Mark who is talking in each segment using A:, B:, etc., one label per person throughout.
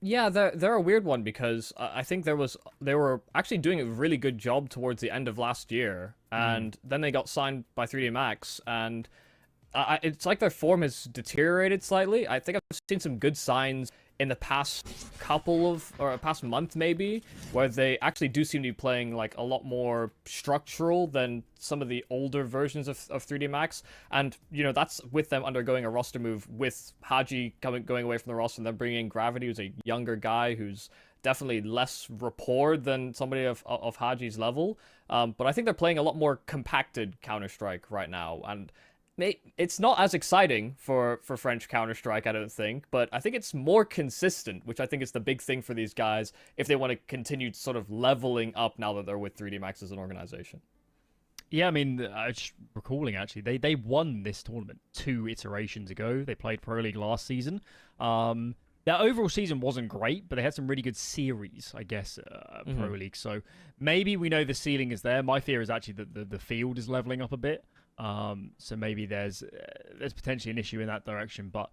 A: Yeah, they're a weird one because I think they were actually doing a really good job towards the end of last year,
B: Mm.
A: and then they got signed by 3D Max, and it's like their form has deteriorated slightly. I think I've seen some good signs in the past past month maybe, where they actually do seem to be playing like a lot more structural than some of the older versions of 3D Max. And that's with them undergoing a roster move with Haji going away from the roster and then bringing in Gravity, who's a younger guy who's definitely less rapport than somebody of Haji's level. But I think they're playing a lot more compacted Counter-Strike right now, and it's not as exciting for French Counter-Strike, I don't think, but I think it's more consistent, which I think is the big thing for these guys if they want to continue sort of leveling up now that they're with 3D Max as an organization.
B: Yeah, I mean, I was just recalling actually, they won this tournament 2 iterations ago. They played Pro League last season. Their overall season wasn't great, but they had some really good series, I guess, Pro League. So maybe we know the ceiling is there. My fear is actually that the field is leveling up a bit. So maybe there's potentially an issue in that direction. But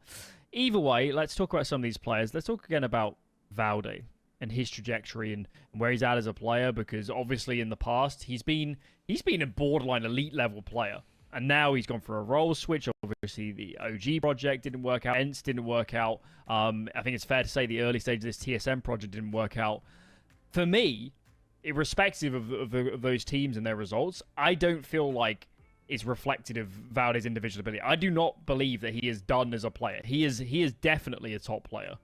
B: either way, let's talk about some of these players. Let's talk again about Valde and his trajectory and where he's at as a player, because obviously in the past he's been a borderline elite level player, and now he's gone for a role switch. Obviously the OG project didn't work out, ENCE didn't work out. I think it's fair to say the early stage of this TSM project didn't work out. For me, irrespective of those teams and their results, I don't feel like is reflected of Valde's individual ability. I do not believe that he is done as a player. He is definitely a top player.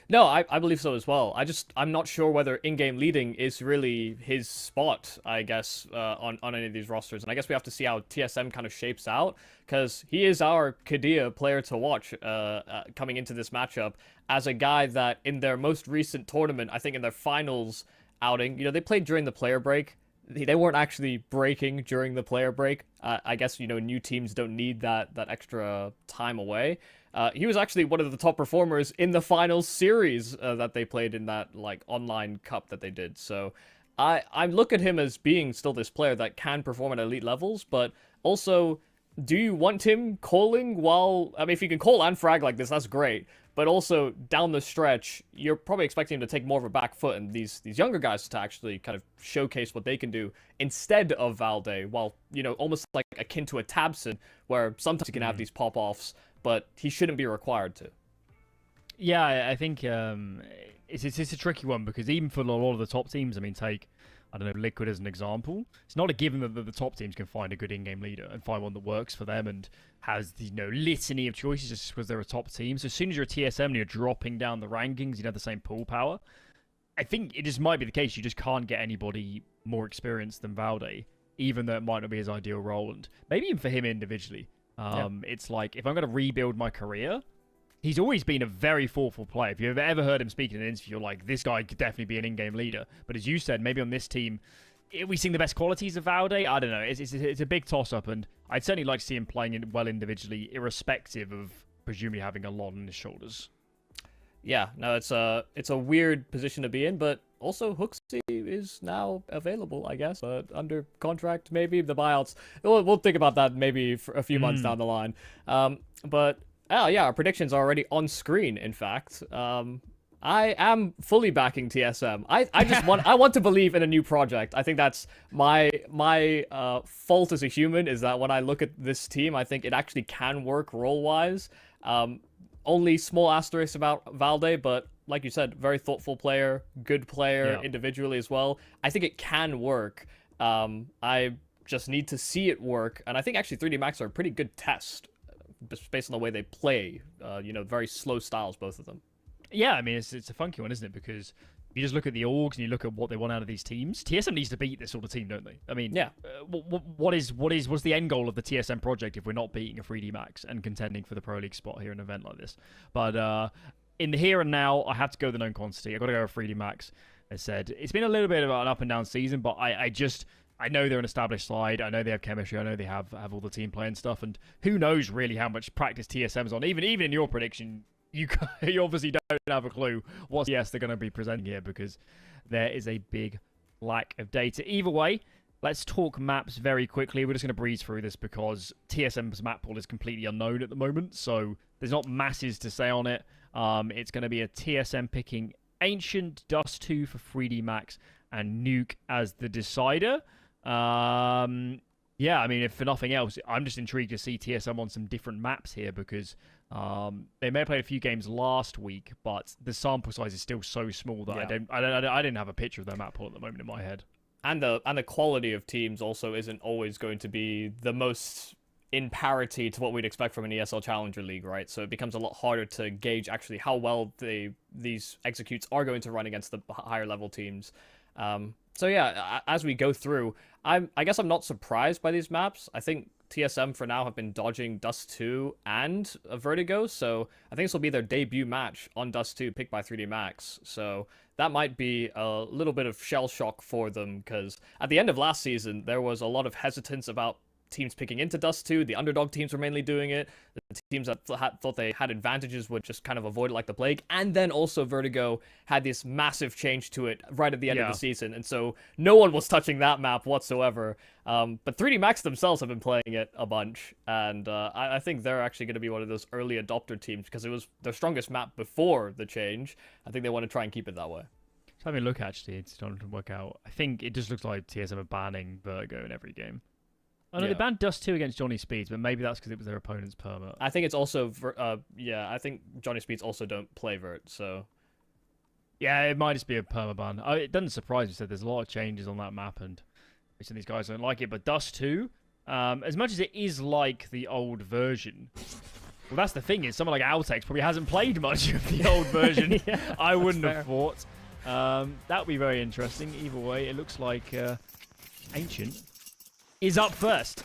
A: No, I believe so as well. I'm not sure whether in-game leading is really his spot, I guess, on any of these rosters. And I guess we have to see how TSM kind of shapes out, because he is our Kadia player to watch coming into this matchup as a guy that in their most recent tournament, I think in their finals outing, they played during the player break. They weren't actually breaking during the player break. I guess, new teams don't need that extra time away. He was actually one of the top performers in the finals series that they played in that online cup that they did. So I look at him as being still this player that can perform at elite levels, but also, do you want him calling if you can call and frag like this, that's great. But also, down the stretch, you're probably expecting him to take more of a back foot and these younger guys to actually kind of showcase what they can do instead of Valde, while, almost like akin to a Tabson, where sometimes he can have these pop-offs, but he shouldn't be required to.
B: Yeah, I think it's a tricky one, because even for a lot of the top teams, I mean, take, I don't know, Liquid as an example. It's not a given that the top teams can find a good in-game leader and find one that works for them and has the litany of choices just because they're a top team. So as soon as you're a TSM and you're dropping down the rankings, you have the same pool power. I think it just might be the case you just can't get anybody more experienced than Valde, even though it might not be his ideal role, and maybe even for him individually. It's like, if I'm going to rebuild my career, he's always been a very thoughtful player. If you've ever heard him speak in an interview, you're like, this guy could definitely be an in-game leader. But as you said, maybe on this team, are we seeing the best qualities of Valde? I don't know. It's a big toss-up, and I'd certainly like to see him playing well individually, irrespective of presumably having a lot on his shoulders.
A: Yeah, no, it's a weird position to be in, but also Hooksy is now available, I guess, under contract, maybe. The buyouts, we'll think about that maybe for a few months down the line. But yeah, our predictions are already on screen, in fact. I am fully backing TSM. I want to believe in a new project. I think that's my fault as a human, is that when I look at this team, I think it actually can work role-wise. Only small asterisk about Valde, but like you said, very thoughtful player, good player individually as well. I think it can work. I just need to see it work, and I think actually 3D Max are a pretty good test, based on the way they play. Very slow styles, both of them.
B: Yeah, I mean, it's a funky one, isn't it? Because you just look at the orgs and you look at what they want out of these teams. TSM needs to beat this sort of team, don't they? I mean,
A: yeah.
B: What's the end goal of the TSM project if we're not beating a 3D Max and contending for the Pro League spot here in an event like this? But in the here and now, I have to go the known quantity. I got to go with 3D Max. As said, it's been a little bit of an up and down season, but I know they're an established side. I know they have chemistry. I know they have all the team play and stuff. And who knows really how much practice TSM's on? Even in your prediction, you obviously don't have a clue what CS they're going to be presenting here, because there is a big lack of data. Either way, let's talk maps very quickly. We're just going to breeze through this because TSM's map pool is completely unknown at the moment, so there's not masses to say on it. It's going to be a TSM picking Ancient, Dust 2 for 3D Max, and Nuke as the decider. Yeah, I mean, if for nothing else, I'm just intrigued to see TSM on some different maps here because they may have played a few games last week, but the sample size is still so small that I didn't have a picture of their map pool at the moment in my head.
A: And the quality of teams also isn't always going to be the most in parity to what we'd expect from an ESL Challenger League, right? So it becomes a lot harder to gauge actually how well these executes are going to run against the higher level teams. So yeah, as we go through, I guess I'm not surprised by these maps. I think TSM for now have been dodging Dust 2 and Vertigo, so I think this will be their debut match on Dust 2 picked by 3D Max. So that might be a little bit of shell shock for them, because at the end of last season, there was a lot of hesitance about teams picking into Dust 2. The underdog teams were mainly doing it. The teams that thought they had advantages would just kind of avoid it like the plague. And then also Vertigo had this massive change to it right at the end of the season. And so no one was touching that map whatsoever. But 3D Max themselves have been playing it a bunch. And I think they're actually going to be one of those early adopter teams because it was their strongest map before the change. I think they want to try and keep it that way.
B: So having a look, actually, it's starting to work out. I think it just looks like TSM are banning Vertigo in every game. Oh, no, they banned Dust 2 against Johnny Speeds, but maybe that's because it was their opponent's permit.
A: I think it's also, I think Johnny Speeds also don't play Vert, so...
B: Yeah, it might just be a perma ban. It doesn't surprise me, so there's a lot of changes on that map, and some of these guys don't like it, but Dust 2, as much as it is like the old version, well, that's the thing, is someone like Altex probably hasn't played much of the old version. I wouldn't have thought. That would be very interesting. Either way, it looks like Ancient is up first.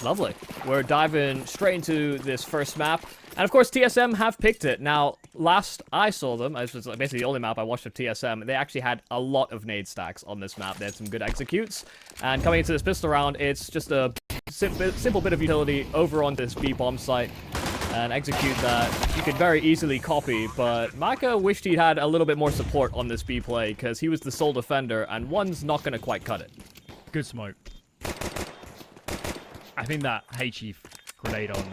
A: Lovely. We're diving straight into this first map. And of course, TSM have picked it. Now, last I saw them, this was basically the only map I watched of TSM, they actually had a lot of nade stacks on this map. They had some good executes. And coming into this pistol round, it's just a simple bit of utility over on this B-bomb site. An execute that you could very easily copy, but Maka wished he'd had a little bit more support on this B play, because he was the sole defender, and one's not going to quite cut it.
B: Good smoke. I think that HE grenade on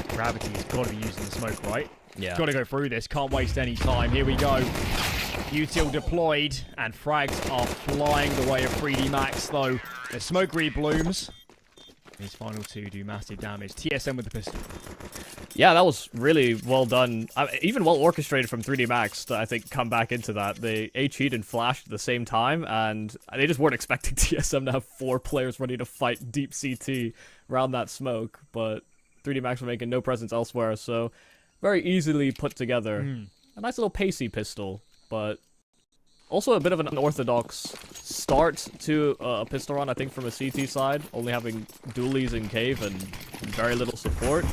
B: Gravity has got to be using the smoke, right?
A: Yeah.
B: Got to go through this. Can't waste any time. Here we go. Util deployed, and frags are flying the way of 3D Max, though. The smoke reblooms. His final two do massive damage. TSM with the pistol.
A: Yeah, that was really well done. Even well orchestrated from 3D Max to, I think, come back into that. They HE'd and flashed at the same time, and they just weren't expecting TSM to have 4 players ready to fight deep CT around that smoke, but 3D Max were making no presence elsewhere, so very easily put together. A nice little pacey pistol, but also a bit of an unorthodox start to a pistol run, I think, from a CT side, only having dualies in cave and very little support.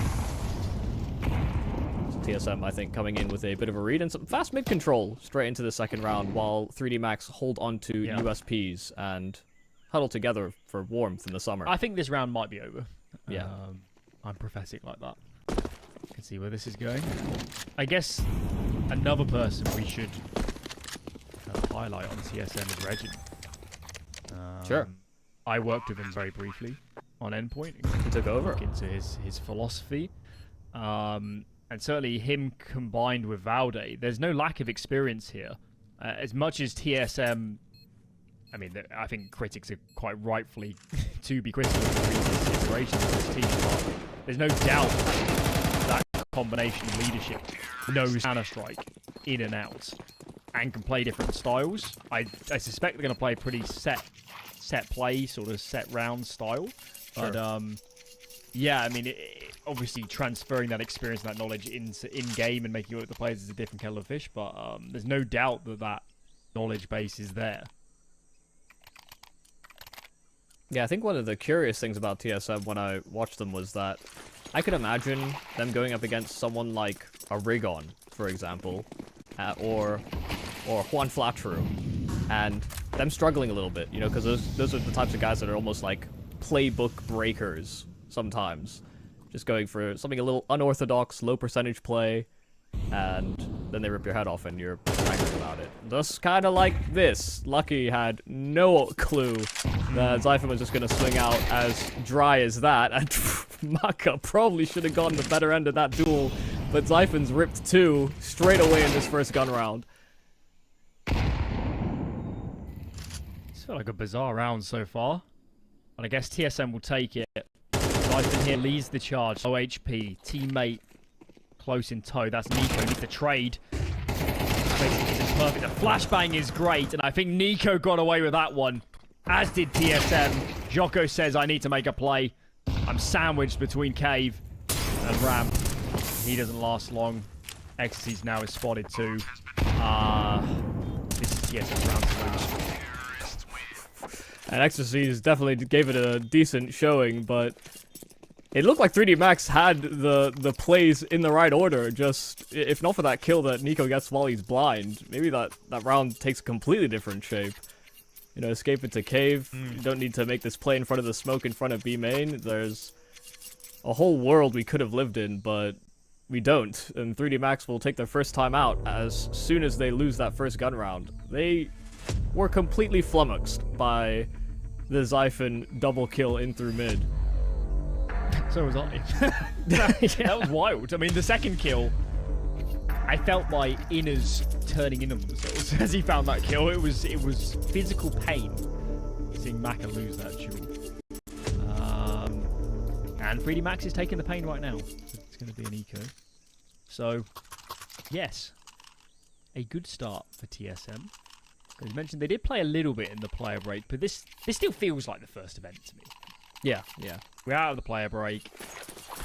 A: TSM, I think, coming in with a bit of a read and some fast mid control straight into the second round, while 3D Max hold on to USPs and huddle together for warmth in the summer.
B: I think this round might be over.
A: Yeah.
B: I'm prophetic like that. You can see where this is going. I guess another person we should highlight on TSM is Regin.
A: Sure.
B: I worked with him very briefly on Endpoint.
A: He took over.
B: Look into his philosophy. And certainly him combined with Valde, there's no lack of experience here. As much as TSM, I mean, I think critics are quite rightfully to be critical of the previous iterations of this team, but there's no doubt that combination of leadership knows Counter-Strike in and out and can play different styles. I suspect they're going to play pretty set play, sort of set round style. But yeah, I mean, obviously transferring that experience and that knowledge in-game and making it work with the players is a different kettle of fish, but there's no doubt that knowledge base is there.
A: Yeah, I think one of the curious things about TSM when I watched them was that I could imagine them going up against someone like a Rigon, for example, or Juan Flatru, and them struggling a little bit, you know, because those are the types of guys that are almost like playbook breakers sometimes. Just going for something a little unorthodox, low percentage play, and then they rip your head off and you're angry about it. Just kind of like this. Lucky had no clue that Zyphon was just going to swing out as dry as that, and Maka probably should have gotten the better end of that duel but Zyphon's ripped 2 straight away in this first gun round.
B: It's felt like a bizarre round so far. And I guess TSM will take it. Zyphon here leads the charge. Low HP. Teammate close in tow. That's Nico. Needs to trade. It's perfect. The flashbang is great. And I think Nico got away with that one. As did TSM. Jocko says, I need to make a play. I'm sandwiched between Cave and Ram. He doesn't last long. Ecstasy's now is spotted too. This is TSM's round to lose.
A: And Ecstasy's definitely gave it a decent showing, but it looked like 3D Max had the plays in the right order. Just, if not for that kill that Nico gets while he's blind, maybe that round takes a completely different shape. You know, escape into cave. You don't need to make this play in front of the smoke in front of B main. There's a whole world we could have lived in, but we don't. And 3D Max will take their first time out as soon as they lose that first gun round. They were completely flummoxed by the Zyphon double kill in through mid.
B: So was I. That was wild. I mean, the second kill, I felt my inners turning in on themselves as he found that kill. It was physical pain seeing Maka lose that duel. And 3D Max is taking the pain right now. It's going to be an eco. So, yes, a good start for TSM. As mentioned, they did play a little bit in the player break, but this still feels like the first event to me.
A: Yeah.
B: We're out of the player break.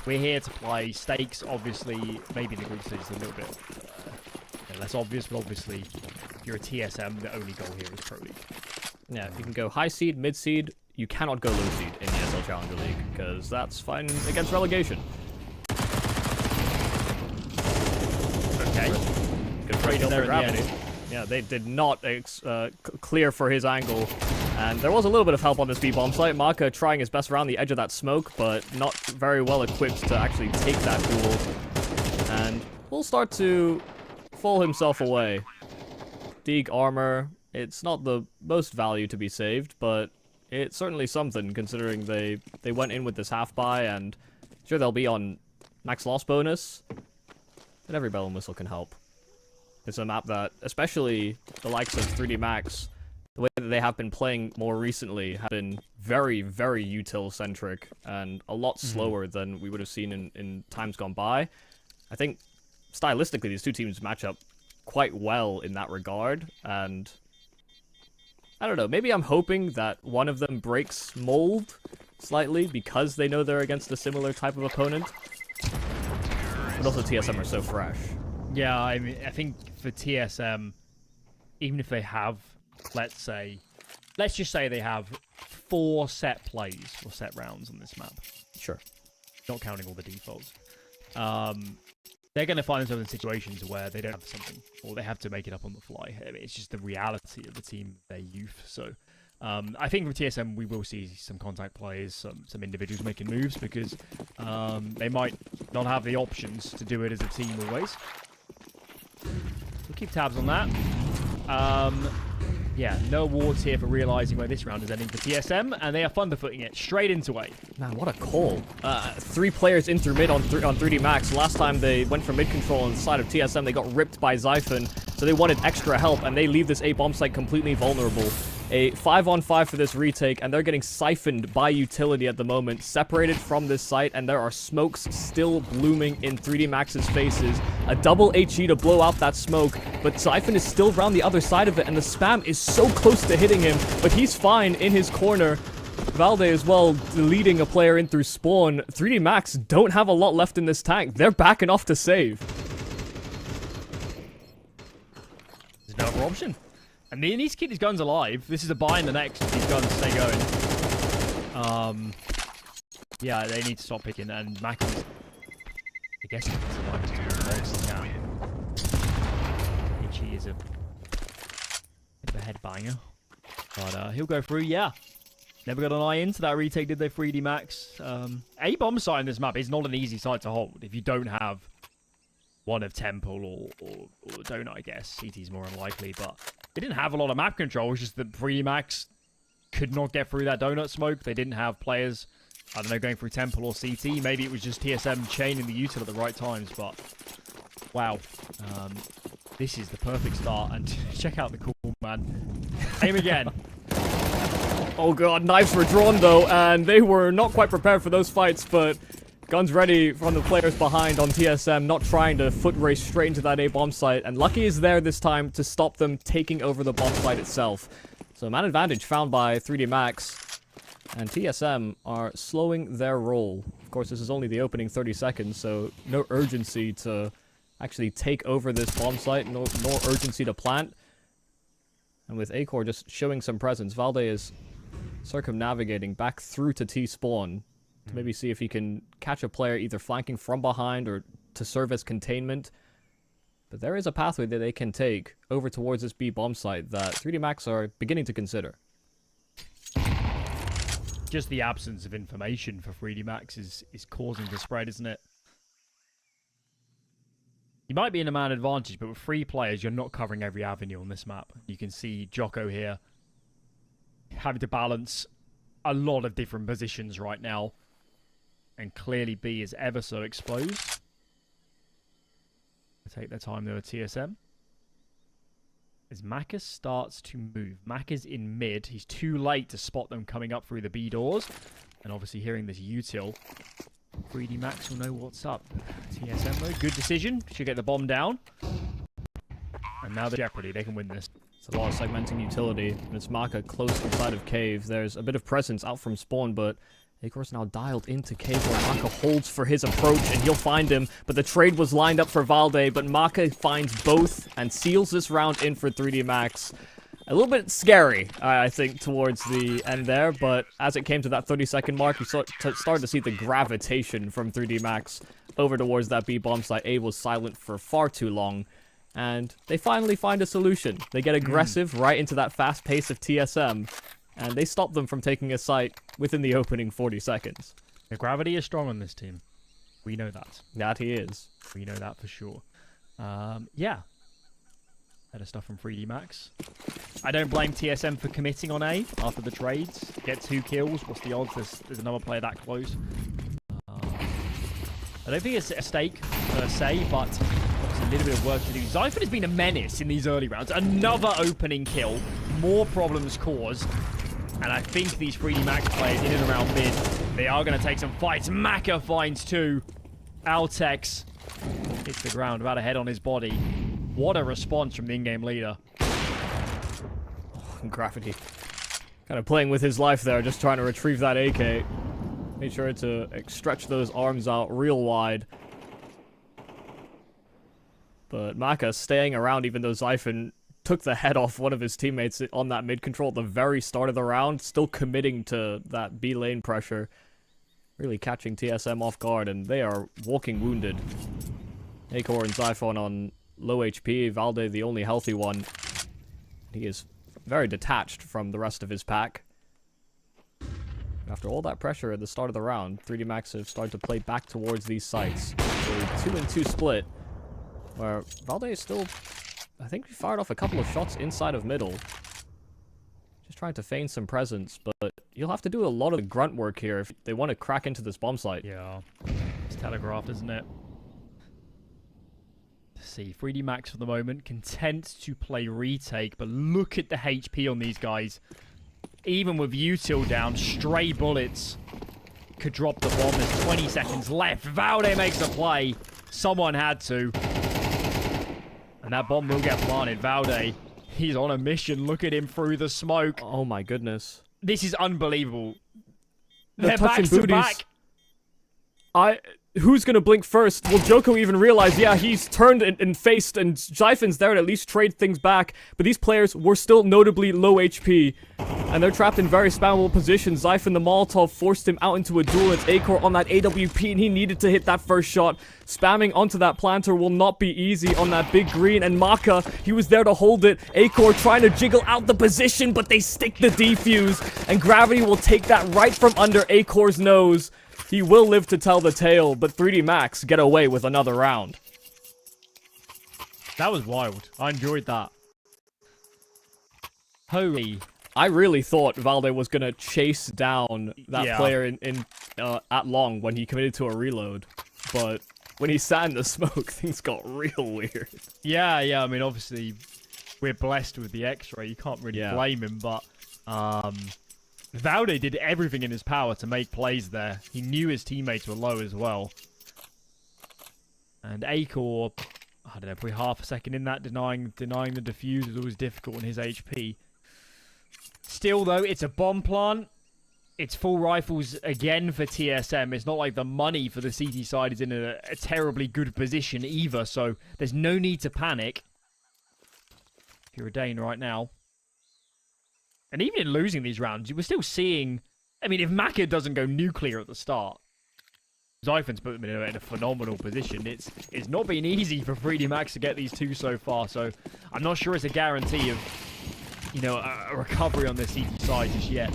B: We're here to play. Stakes, obviously, maybe in the group stage is a little bit less obvious, but obviously, if you're a TSM, the only goal here is Pro League.
A: Yeah, you can go high seed, mid seed. You cannot go low seed in the ESL Challenger League, because that's fine against relegation.
B: Okay.
A: Good trade there for gravity. Yeah, they did not clear for his angle. And there was a little bit of help on this B-bomb site. Maka trying his best around the edge of that smoke, but not very well equipped to actually take that duel. And will start to fall himself away. Deeg armor. It's not the most value to be saved, but it's certainly something considering they went in with this half buy, and sure they'll be on max loss bonus, but every bell and whistle can help. It's a map that, especially the likes of 3D Max, the way that they have been playing more recently have been very, very util-centric and a lot slower than we would have seen in times gone by. I think, stylistically, these two teams match up quite well in that regard, and I don't know, maybe I'm hoping that one of them breaks mold slightly because they know they're against a similar type of opponent. But also TSM are so fresh.
B: Yeah, I mean, I think for TSM, even if they have, let's just say they have 4 set plays or set rounds on this map.
A: Sure.
B: Not counting all the defaults. They're going to find themselves in situations where they don't have something, or they have to make it up on the fly. I mean, it's just the reality of the team, their youth. So I think for TSM, we will see some contact players, some individuals making moves, because they might not have the options to do it as a team always. We'll keep tabs on that. Yeah, no awards here for realizing where this round is ending for TSM, and they are thunderfooting it straight into A.
A: Man, what a call. 3 players in through mid on 3D Max. Last time they went for mid control on the side of TSM, they got ripped by Zyphon, so they wanted extra help, and they leave this A bomb site completely vulnerable. A 5-on-5 for this retake, and they're getting siphoned by utility at the moment, separated from this site, and there are smokes still blooming in 3D Max's faces. A double HE to blow out that smoke, but Zyphon is still around the other side of it, and the spam is so close to hitting him, but he's fine in his corner. Valde as well, leading a player in through spawn. 3D Max don't have a lot left in this tank. They're backing off to save.
B: There's no other option. And he needs to keep his guns alive. This is a buy in the next if these guns stay going. Yeah, they need to stop picking, and Mackie's, I guess he needs to like to do the most he can. Itchy is a bit of a headbanger. But he'll go through, yeah. Never got an eye into that retake, did they, 3D Max? A bomb site in this map is not an easy site to hold if you don't have one of Temple or Donut, I guess. CT's more unlikely, but they didn't have a lot of map control. It's just that 3D Max could not get through that Donut smoke. They didn't have players, I don't know, going through Temple or CT. Maybe it was just TSM chaining the util at the right times, but Wow. This is the perfect start. And check out the cool, man. Aim again.
A: Oh god, knives were drawn though, and they were not quite prepared for those fights, but guns ready from the players behind on TSM, not trying to foot race straight into that A bomb site, and Lucky is there this time to stop them taking over the bomb site itself. So man advantage found by 3D Max, and TSM are slowing their roll. Of course, this is only the opening 30 seconds, so no urgency to actually take over this bomb site, nor urgency to plant. And with Acor just showing some presence, Valde is circumnavigating back through to T-spawn to maybe see if he can catch a player either flanking from behind or to serve as containment. But there is a pathway that they can take over towards this B bomb site that 3D Max are beginning to consider.
B: Just the absence of information for 3D Max is causing the spread, isn't it? You might be in a man advantage, but with 3 players, you're not covering every avenue on this map. You can see Jocko here having to balance a lot of different positions right now. And clearly B is ever so exposed. They take their time though at TSM. As Maka starts to move. Maka's in mid. He's too late to spot them coming up through the B doors. And obviously hearing this util, 3D Max will know what's up. TSM though, good decision. Should get the bomb down. And now the Jeopardy, they can win this.
A: It's a lot of segmenting utility, and it's Maka close inside of Cave. There's a bit of presence out from spawn, but Acor's now dialed into Cave where Maka holds for his approach, and he'll find him. But the trade was lined up for Valde, but Maka finds both and seals this round in for 3D Max. A little bit scary, I think, towards the end there, but as it came to that 30-second mark, you started to see the gravitation from 3D Max over towards that B bomb site. A was silent for far too long, and they finally find a solution. They get aggressive right into that fast pace of TSM, and they stop them from taking a site within the opening 40 seconds.
B: The gravity is strong on this team. We know that.
A: That he is.
B: We know that for sure. Yeah. Better stuff from 3D Max. I don't blame TSM for committing on A after the trades. Get 2 kills. What's the odds there's another player that close? I don't think it's a stake per se, but obviously a little bit of work to do. Zypher has been a menace in these early rounds. Another opening kill. More problems caused. And I think these 3D Max players in and around mid, they are going to take some fights. Maka finds 2. Altex hits the ground, about a head on his body. What a response from the in-game leader.
A: Gravity. Kind of playing with his life there, just trying to retrieve that AK. Made sure to stretch those arms out real wide. But Maka staying around even though Zyphon took the head off one of his teammates on that mid control at the very start of the round, still committing to that B lane pressure. Really catching TSM off guard, and they are walking wounded. Acor and Zyphon on low HP, Valde the only healthy one. He is very detached from the rest of his pack. After all that pressure at the start of the round, 3D Max have started to play back towards these sites. A 2-2 split, where Valde is still, I think he fired off a couple of shots inside of middle. Just trying to feign some presence, but you'll have to do a lot of the grunt work here if they want to crack into this bomb site.
B: Yeah, it's telegraphed, isn't it? See, 3D Max for the moment, content to play retake, but look at the HP on these guys. Even with util down, stray bullets could drop the bomb. There's 20 seconds left. Valde makes a play. Someone had to. And that bomb will get planted. Valde, he's on a mission. Look at him through the smoke.
A: Oh my goodness.
B: This is unbelievable.
A: They're
B: backs to back.
A: Who's gonna blink first? Will Joko even realize, yeah, he's turned and faced, and Zyphon's there to at least trade things back, but these players were still notably low HP, and they're trapped in very spammable positions. Zyphon, the Molotov, forced him out into a duel. It's Acor on that AWP, and he needed to hit that first shot. Spamming onto that planter will not be easy on that big green, and Maka, he was there to hold it. Acor trying to jiggle out the position, but they stick the defuse, and Gravity will take that right from under Acor's nose. He will live to tell the tale, but 3D Max get away with another round.
B: That was wild. I enjoyed that. Holy.
A: I really thought Valde was going to chase down that player at long when he committed to a reload. But when he sat in the smoke, things got real weird.
B: Yeah, I mean, obviously, we're blessed with the X-ray. You can't really blame him, but Valde did everything in his power to make plays there. He knew his teammates were low as well. And Acor, I don't know, probably half a second in that, denying the defuse was always difficult on his HP. Still, though, it's a bomb plant. It's full rifles again for TSM. It's not like the money for the CT side is in a terribly good position either, so there's no need to panic. If you're a Dane right now. And even in losing these rounds, you were still seeing... I mean, if Maka doesn't go nuclear at the start, Zyphon's put them in a phenomenal position. It's not been easy for 3D Max to get these two so far, so I'm not sure it's a guarantee of, you know, a recovery on the CT side just yet.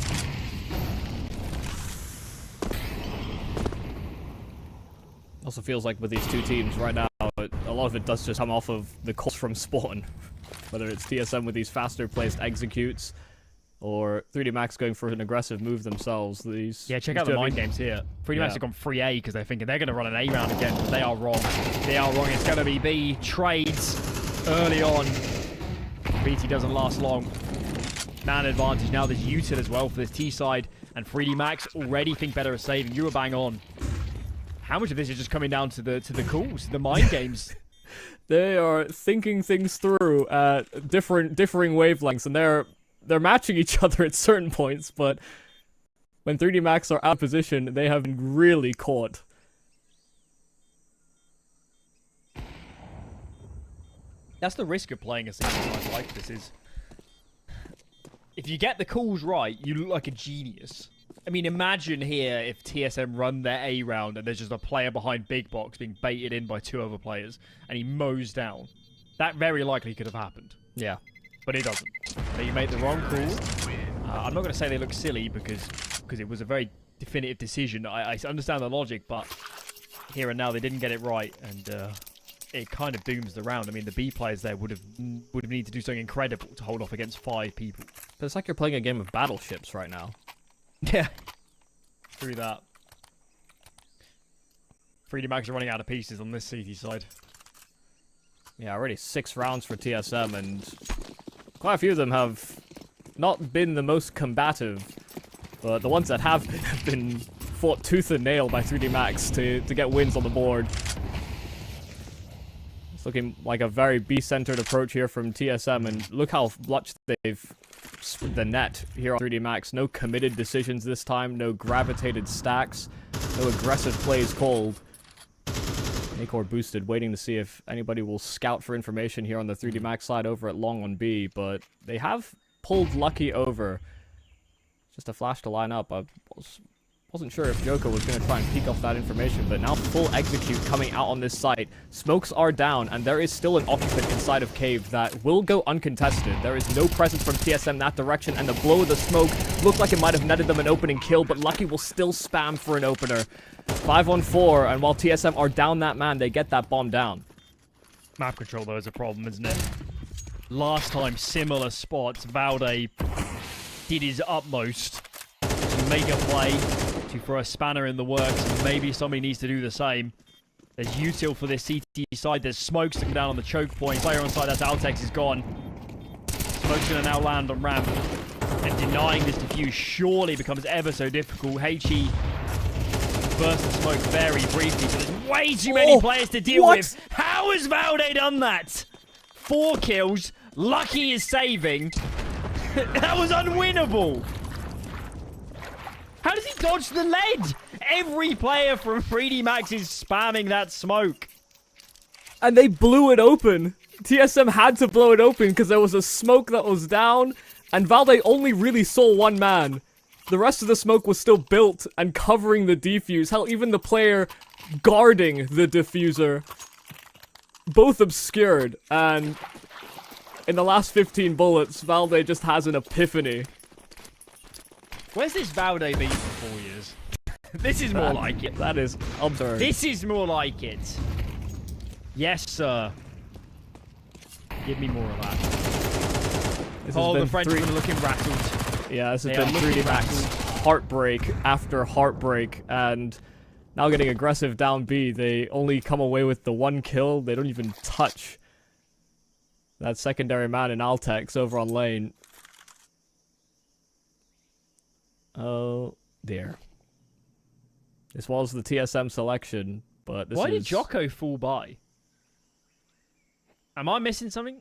A: Also feels like with these two teams right now, a lot of it does just come off of the calls from spawn. Whether it's TSM with these faster placed executes, or 3D Max going for an aggressive move themselves.
B: Check out the mind games here. 3D Max have gone 3A because they're thinking they're going to run an A round again, but they are wrong. They are wrong. It's going to be B. Trades early on. BT doesn't last long. Man advantage. Now there's util as well for this T side, and 3D Max already think better of saving. You were bang on. How much of this is just coming down to the calls, the mind games?
A: They are thinking things through at differing wavelengths, and they're matching each other at certain points, but when 3D Max are out of position, they have been really caught.
B: That's the risk of playing a season like this is, if you get the calls right, you look like a genius. I mean, imagine here if TSM run their A round and there's just a player behind Big Box being baited in by two other players and he mows down. That very likely could have happened.
A: Yeah.
B: But it doesn't. They made the wrong call. I'm not going to say they look silly because it was a very definitive decision. I understand the logic, but here and now they didn't get it right, and it kind of dooms the round. I mean, the B players there would have needed to do something incredible to hold off against 5 people.
A: But it's like you're playing a game of battleships right now.
B: Yeah. Through that. 3D Max are running out of pieces on this CT side.
A: Yeah, already 6 rounds for TSM, and quite a few of them have not been the most combative, but the ones that have been fought tooth and nail by 3D Max to get wins on the board. It's looking like a very B-centered approach here from TSM, and look how much they've the net here on 3D Max. No committed decisions this time, no gravitated stacks, no aggressive plays called. Acor boosted, waiting to see if anybody will scout for information here on the 3D Max side over at long on B, but they have pulled Lucky over. Just a flash to line up. I wasn't sure if Joker was going to try and peek off that information, but now full execute coming out on this site. Smokes are down, and there is still an occupant inside of Cave that will go uncontested. There is no presence from TSM in that direction, and the blow of the smoke looked like it might have netted them an opening kill, but Lucky will still spam for an opener. 5 on 4, and while TSM are down that man, they get that bomb down.
B: Map control, though, is a problem, isn't it? Last time, similar spots, Valde did his utmost to make a play, to throw a spanner in the works, and maybe somebody needs to do the same. There's util for this CT side. There's smokes to come down on the choke point. Player on side, that's Altex, is gone. Smoke's going to now land on ramp. And denying this defuse surely becomes ever so difficult. HE burst the smoke very briefly, but there's way too many players to deal with. How has Valde done that? 4 kills. Lucky is saving. That was unwinnable. How does he dodge the lead? Every player from 3D Max is spamming that smoke.
A: And they blew it open. TSM had to blow it open because there was a smoke that was down, and Valde only really saw one man. The rest of the smoke was still built and covering the defuse. Hell, even the player guarding the diffuser, both obscured. And in the last 15 bullets, Valde just has an epiphany.
B: Where's this Valde been for 4 years? This is more like it.
A: That is absurd.
B: This is more like it. Yes, sir. Give me more of that. Oh, the Frenchmen are looking rattled.
A: Yeah, this has been 3D Max heartbreak after heartbreak, and Now getting aggressive down B. They only come away with the 1 kill. They don't even touch that secondary man in Altex over on lane. Oh dear. This was the TSM selection, but this
B: Why did Jocko fall by? Am I missing something?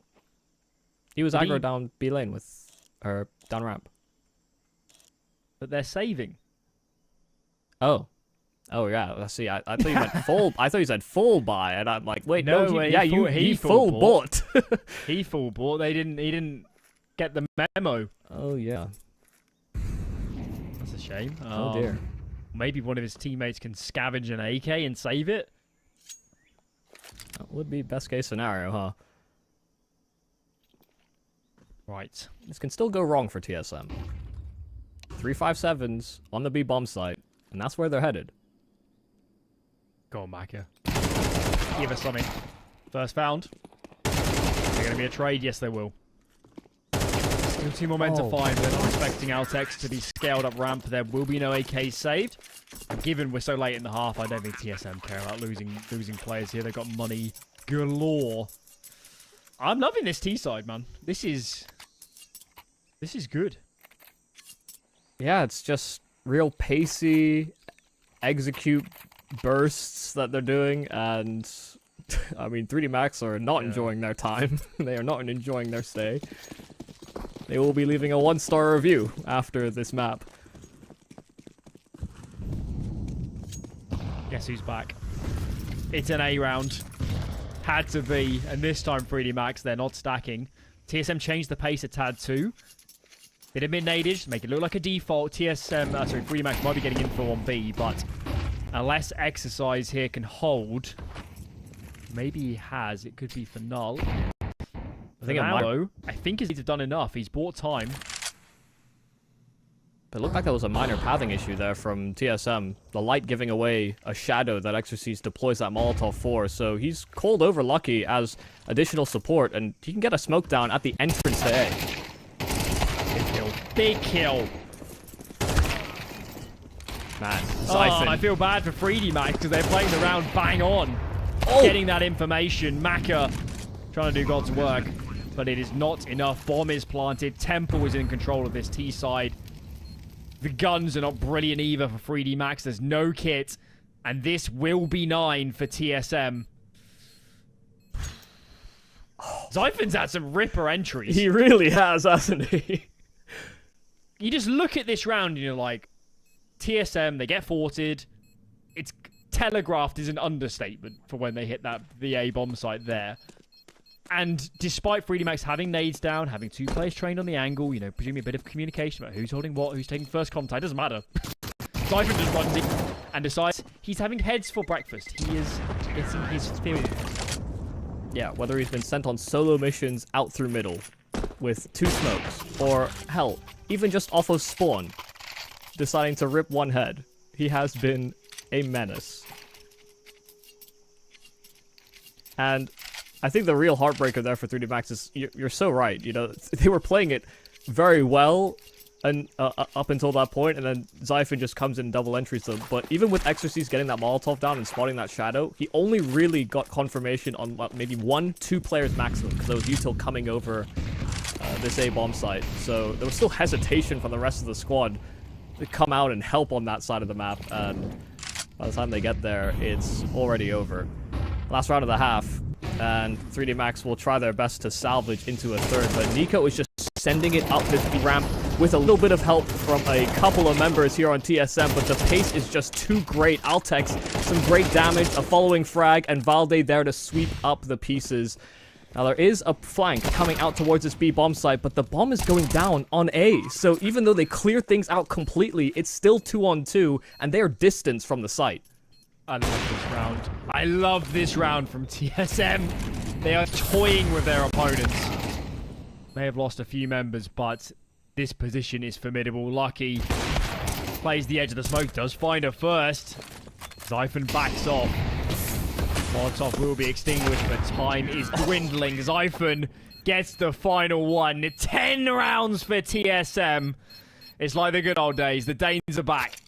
A: He was aggro down B lane with... or down ramp.
B: But they're saving.
A: Oh. Oh yeah, let's see. I thought you meant full. I thought you said full buy, and I'm like, wait, no, he full bought.
B: He full bought. He didn't get the memo.
A: Oh yeah,
B: that's a shame.
A: Oh dear.
B: Maybe one of his teammates can scavenge an AK and save it.
A: That would be best case scenario, huh?
B: Right.
A: This can still go wrong for TSM. 357s on the B bomb site, and that's where they're headed.
B: Go on, Maka. Give us something. First found. Is there going to be a trade? Yes, there will. Still 2 more men to find. They're not expecting Altex to be scaled up ramp. There will be no AK saved. And given we're so late in the half, I don't think TSM care about losing players here. They've got money galore. I'm loving this T side, man. This is good.
A: Yeah, it's just real pacey, execute bursts that they're doing, and I mean 3D Max are not enjoying their time. They are not enjoying their stay. They will be leaving a 1-star review after this map.
B: Guess who's back? It's an A round. Had to be, and this time 3D Max, they're not stacking. TSM changed the pace a tad too. Bit of mid-nadage, make it look like a default. TSM, 3D Max might be getting info on B, but unless exercise here can hold, maybe he has. It could be for null. I think he's done enough. He's bought time.
A: But it looked like there was a minor pathing issue there from TSM. The light giving away a shadow that Exorcise deploys that Molotov for. So he's called over Lucky as additional support, and he can get a smoke down at the entrance to A.
B: Big kill. Big kill.
A: Man,
B: I feel bad for 3D Max because they're playing the round bang on. Getting that information. Maka trying to do God's work, but it is not enough. Bomb is planted. Temple is in control of this T side. The guns are not brilliant either for 3D Max. There's no kit, and this will be 9 for TSM. Zyphon's had some ripper entries.
A: He really has, hasn't he?
B: You just look at this round and you're like, TSM, they get forted. It's telegraphed is an understatement for when they hit the A bomb site there. And despite 3D Max having nades down, having 2 players trained on the angle, you know, presumably a bit of communication about who's holding what, who's taking first contact, doesn't matter. Zyphon just runs in and decides he's having heads for breakfast. He is getting his fill.
A: Yeah, whether he's been sent on solo missions out through middle with 2 smokes, or hell, even just off of spawn, deciding to rip 1 head, he has been a menace. And I think the real heartbreaker there for 3D Max is you're so right. You know, they were playing it very well and up until that point, and then Zyphon just comes in double entries them. But even with Exorcise getting that Molotov down and spotting that shadow, he only really got confirmation on maybe 1-2 players maximum, because there was util coming over this A bomb site. So there was still hesitation from the rest of the squad to come out and help on that side of the map, and by the time they get there, it's already over. Last round of the half, and 3D Max will try their best to salvage into a third, but Nico is just sending it up this ramp with a little bit of help from a couple of members here on TSM, but the pace is just too great. Altex, some great damage, a following frag, and Valde there to sweep up the pieces. Now there is a flank coming out towards this B bomb site, but the bomb is going down on A, so even though they clear things out completely, it's still 2-on-2, and they are distanced from the site.
B: I love this round. I love this round from TSM. They are toying with their opponents. May have lost a few members, but this position is formidable. Lucky plays the edge of the smoke, does find her first. Zyphon backs off. Molotov will be extinguished, but time is dwindling. Zyphon gets the final one. 10 rounds for TSM. It's like the good old days. The Danes are back.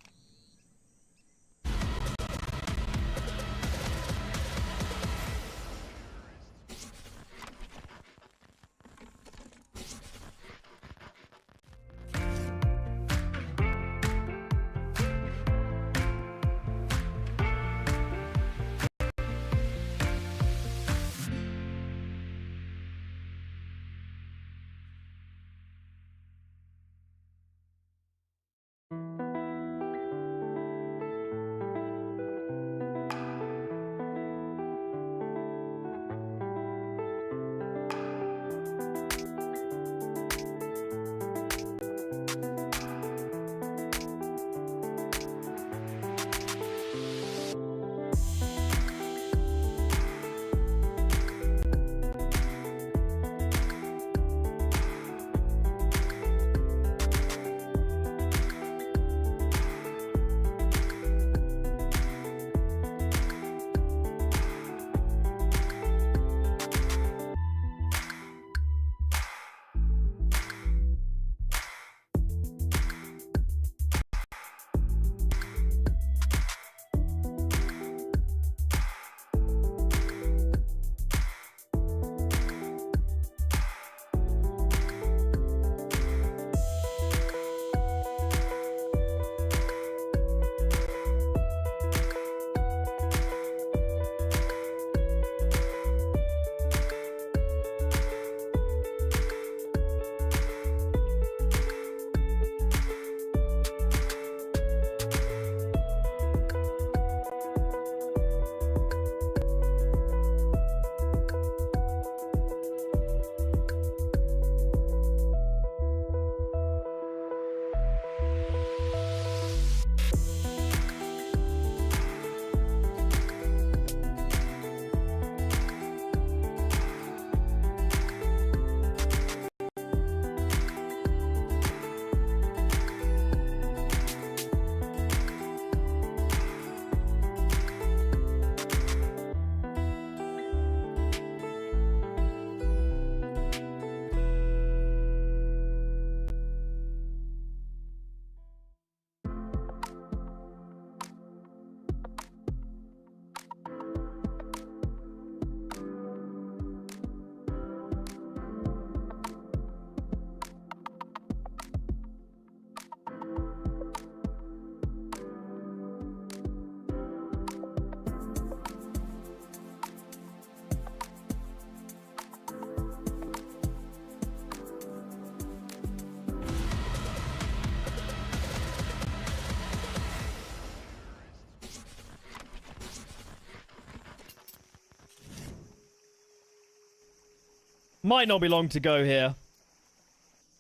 B: Might not be long to go here.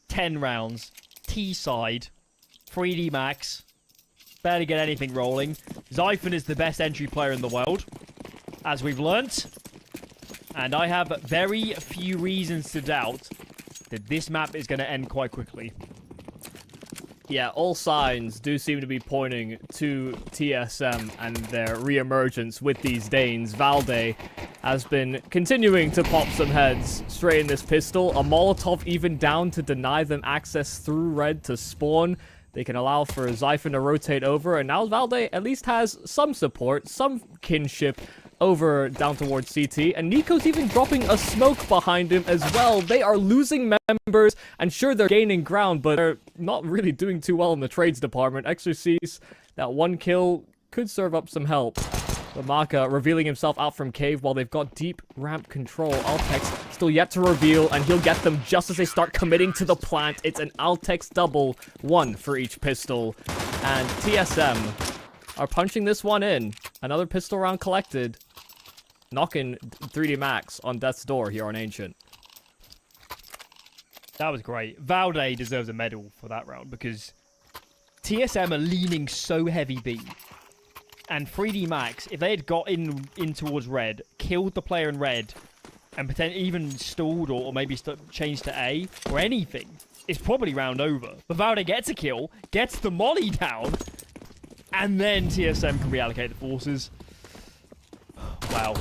B: 10 rounds. T-side. 3D max. Barely get anything rolling. Xiphon is the best entry player in the world, as we've learnt. And I have very few reasons to doubt that this map is going to end quite quickly.
A: Yeah, all signs do seem to be pointing to TSM and their re-emergence with these Danes. Valde has been continuing to pop some heads straight in this pistol. A Molotov even down to deny them access through red to spawn. They can allow for Xiphon to rotate over, and now Valde at least has some support, some kinship over down towards CT, and Nico's even dropping a smoke behind him as well. They are losing members, and sure, they're gaining ground, but they're not really doing too well in the trades department. Exorcise, that one kill could serve up some help. But Maka revealing himself out from cave while they've got deep ramp control. Altex still yet to reveal, and he'll get them just as they start committing to the plant. It's an Altex double, one for each pistol. And TSM are punching this one in. Another pistol round collected. Knocking 3D Max on death's door here on Ancient.
B: That was great. Valde deserves a medal for that round because TSM are leaning so heavy B. And 3D Max, if they had got in towards red, killed the player in red, and potentially even stalled or maybe changed to A or anything, it's probably round over. But Valde gets a kill, gets the molly down, and then TSM can reallocate the forces. Wow.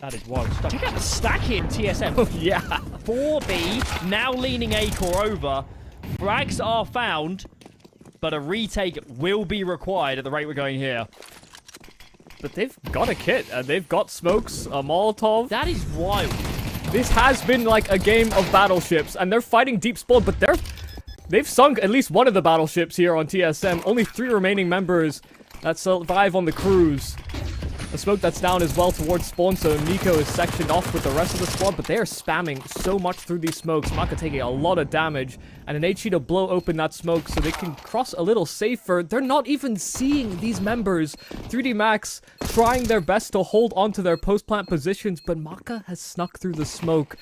B: That is wild stuff. Check out the stack here in TSM.
A: Oh, yeah.
B: 4B, now leaning A core over. Frags are found, but a retake will be required at the rate we're going here.
A: But they've got a kit, and they've got smokes, a Molotov.
B: That is wild.
A: This has been like a game of battleships, and they're fighting deep spawn, but they've sunk at least one of the battleships here on TSM. Only 3 remaining members that survive on the cruise. A smoke that's down as well towards spawn, so Nico is sectioned off with the rest of the squad, but they are spamming so much through these smokes. Maka taking a lot of damage, and an HE to blow open that smoke so they can cross a little safer. They're not even seeing these members. 3D Max trying their best to hold onto their post-plant positions, but Maka has snuck through the smoke.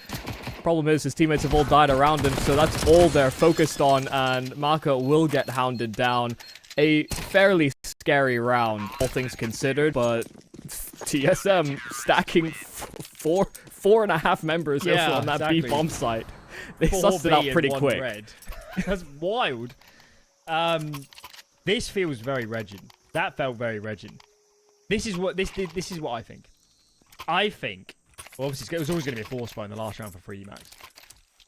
A: Problem is, his teammates have all died around him, so that's all they're focused on, and Maka will get hounded down. A fairly scary round, all things considered, but TSM stacking 4.5 members on that
B: exactly.
A: B bomb site. They sussed it out pretty quick.
B: Red. That's wild. This feels very Regin. That felt very Regin. This is what this is what I think. I think, well, obviously it was always going to be a force buy in the last round for 3D Max.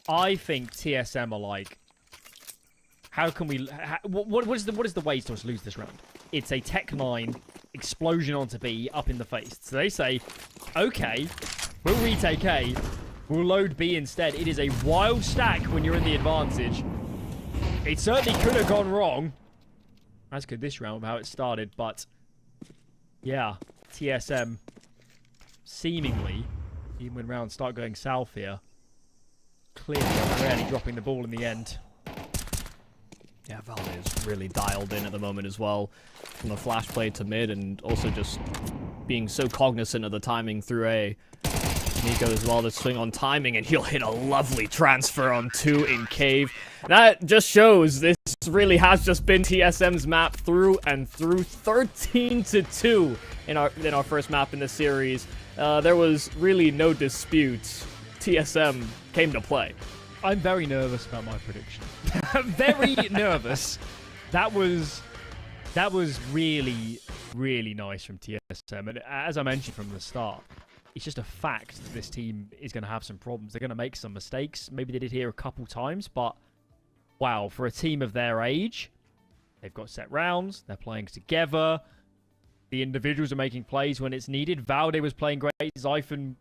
B: I think TSM are like, how can we? What is the way to us lose this round? It's a Tech 9 explosion onto B up in the face. So they say, okay, we'll retake A, we'll load B instead. It is a wild stack when you're in the advantage. It certainly could have gone wrong, as could this round, how it started. But yeah, TSM seemingly, even when rounds start going south here, clearly rarely dropping the ball in the end.
A: Yeah, Valde is really dialed in at the moment as well. From the flash play to mid, and also just being so cognizant of the timing through A. Nico as well to swing on timing, and he'll hit a lovely transfer on 2 in cave. That just shows this really has just been TSM's map through and through. 13-2 in our first map in the series. There was really no dispute. TSM came to play.
B: I'm very nervous about my prediction. Very nervous. That was really, really nice from TSM. And as I mentioned from the start, it's just a fact that this team is going to have some problems. They're going to make some mistakes. Maybe they did here a couple times, but wow, for a team of their age, they've got set rounds. They're playing together. The individuals are making plays when it's needed. Valde was playing great. Xiphon,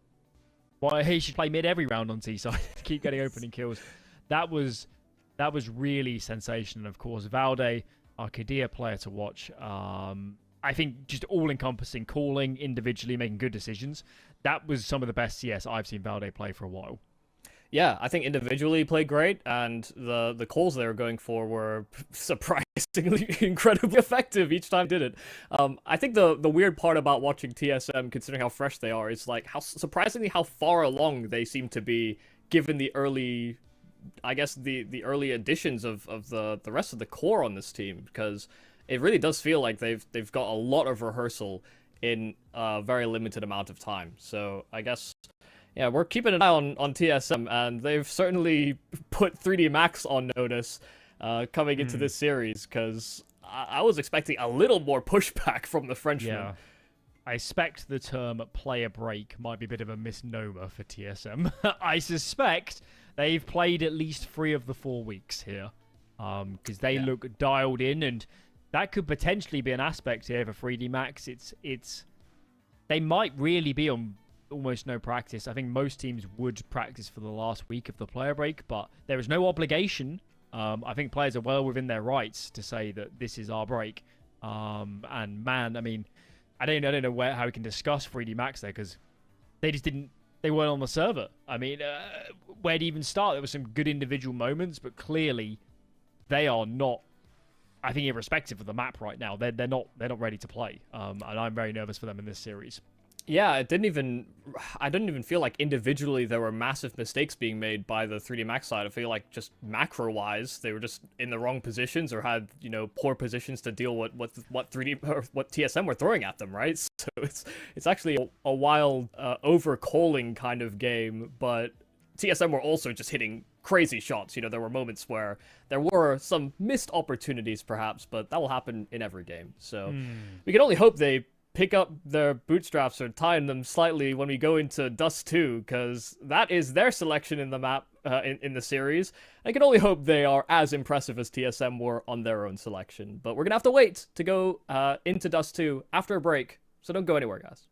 B: well, he should play mid every round on T side to keep getting opening kills. That was really sensational. Of course, Valde, Arcadia player to watch. I think just all-encompassing, calling individually, making good decisions. That was some of the best CS I've seen Valde play for a while.
A: Yeah, I think individually he played great, and the calls they were going for were surprisingly incredibly effective each time he did it. I think the weird part about watching TSM, considering how fresh they are, is like how surprisingly how far along they seem to be, given the early, I guess the early additions of the rest of the core on this team, because it really does feel like they've got a lot of rehearsal in a very limited amount of time. So I guess, yeah, we're keeping an eye on TSM, and they've certainly put 3D Max on notice coming into this series, because I was expecting a little more pushback from the Frenchman.
B: Yeah. I expect the term player break might be a bit of a misnomer for TSM. I suspect they've played at least 3 of the 4 weeks here, because they look dialed in, and that could potentially be an aspect here for 3D Max. They might really be on almost no practice. I think most teams would practice for the last week of the player break, but there is no obligation. I think players are well within their rights to say that this is our break. And man, I mean, I don't know how we can discuss 3D Max there, because they weren't on the server. I mean, where to even start? There were some good individual moments, but clearly they are not, I think, irrespective of the map right now, they're not ready to play. And I'm very nervous for them in this series.
A: Yeah, I didn't even feel like individually there were massive mistakes being made by the 3D Max side. I feel like just macro-wise, they were just in the wrong positions, or had, poor positions to deal with what 3D or what TSM were throwing at them, right? So it's actually a wild over-calling kind of game, but TSM were also just hitting crazy shots. There were moments where there were some missed opportunities perhaps, but that will happen in every game. So we can only hope they pick up their bootstraps or tighten them slightly when we go into Dust 2, because that is their selection in the map, in the series. I can only hope they are as impressive as TSM were on their own selection. But we're going to have to wait to go into Dust 2 after a break, so don't go anywhere, guys.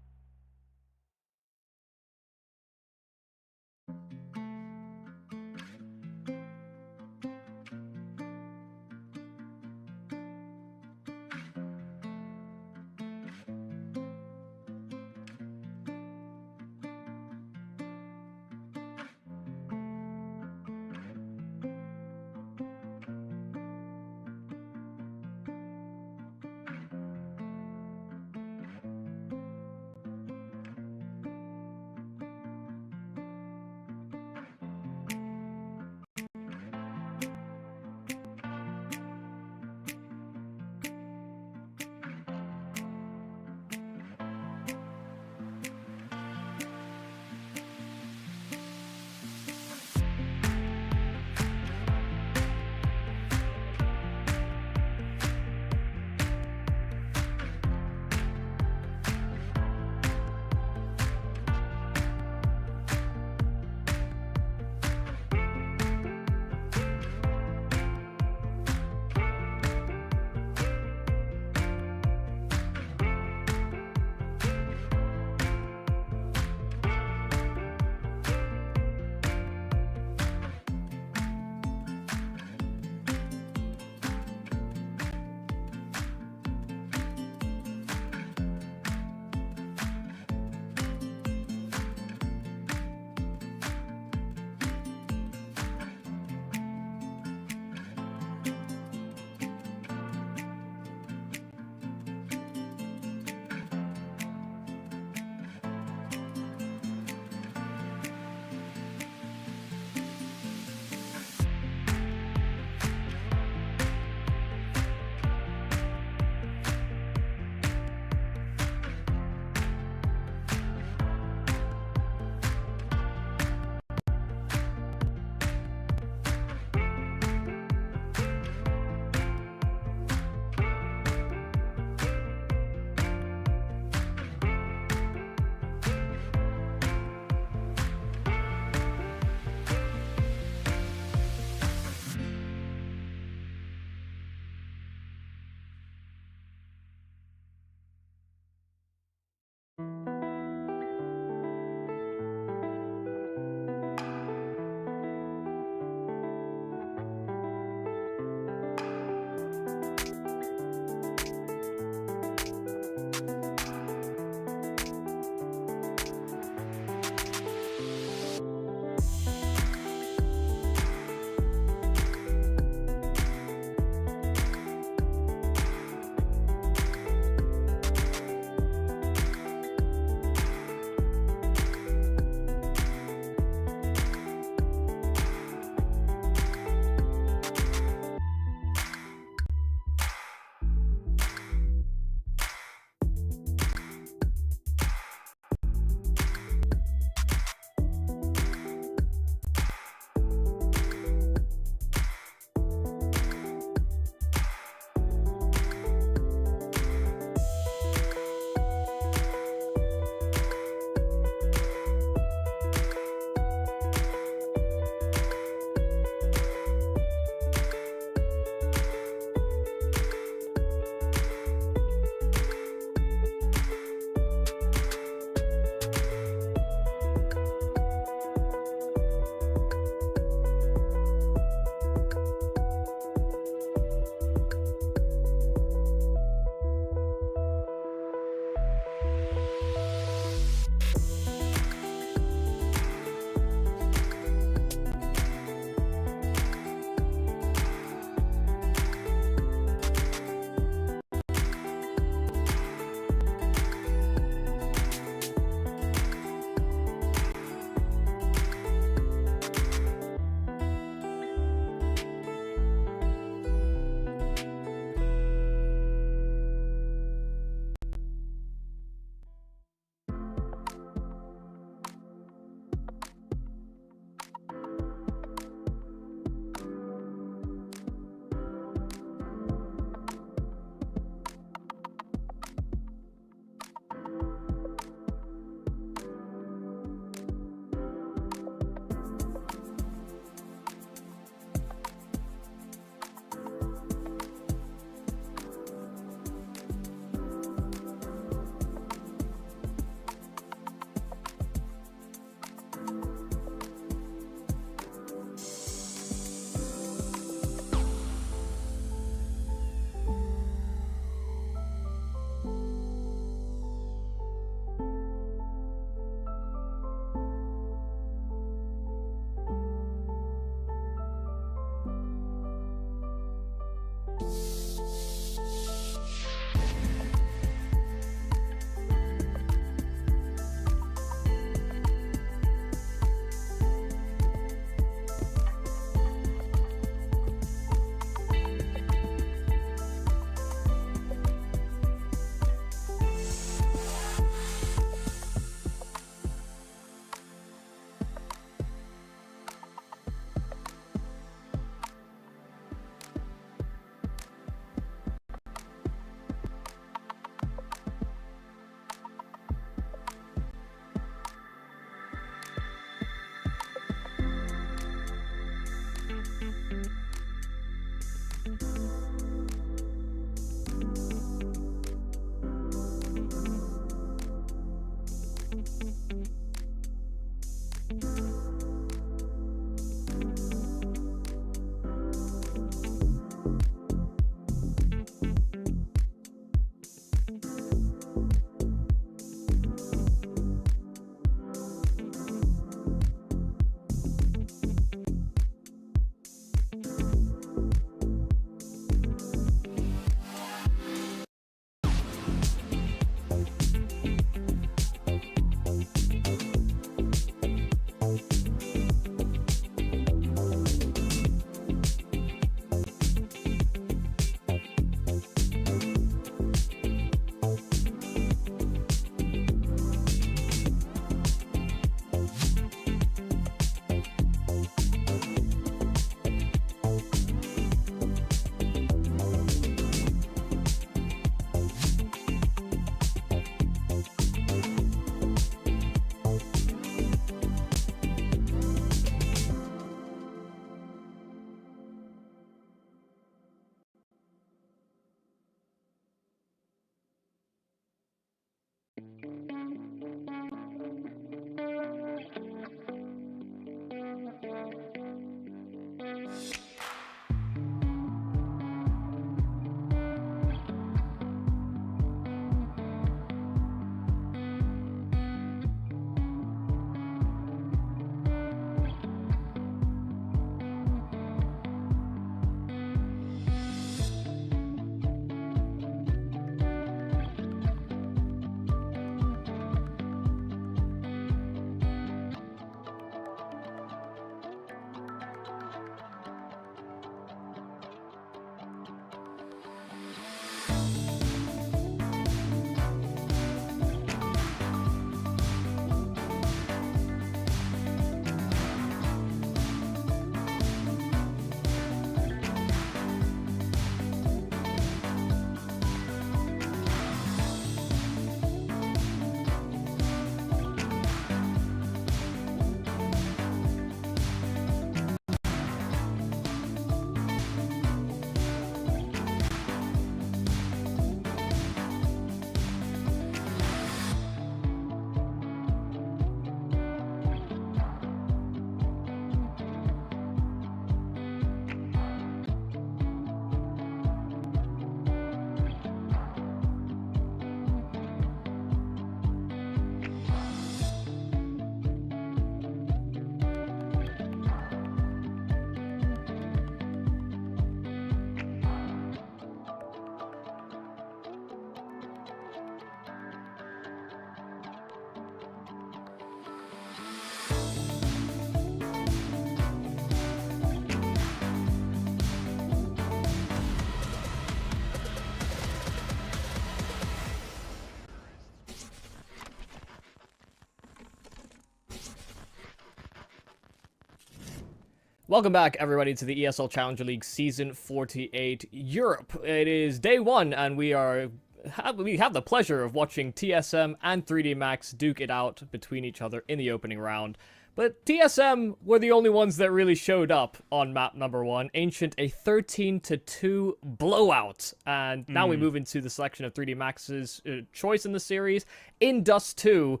A: Welcome back, everybody, to the ESL Challenger League Season 48 Europe. It is day one, and we have the pleasure of watching TSM and 3D Max duke it out between each other in the opening round. But TSM were the only ones that really showed up on map number one. Ancient, a 13-2 blowout. And now we move into the selection of 3D Max's choice in the series. In Dust 2,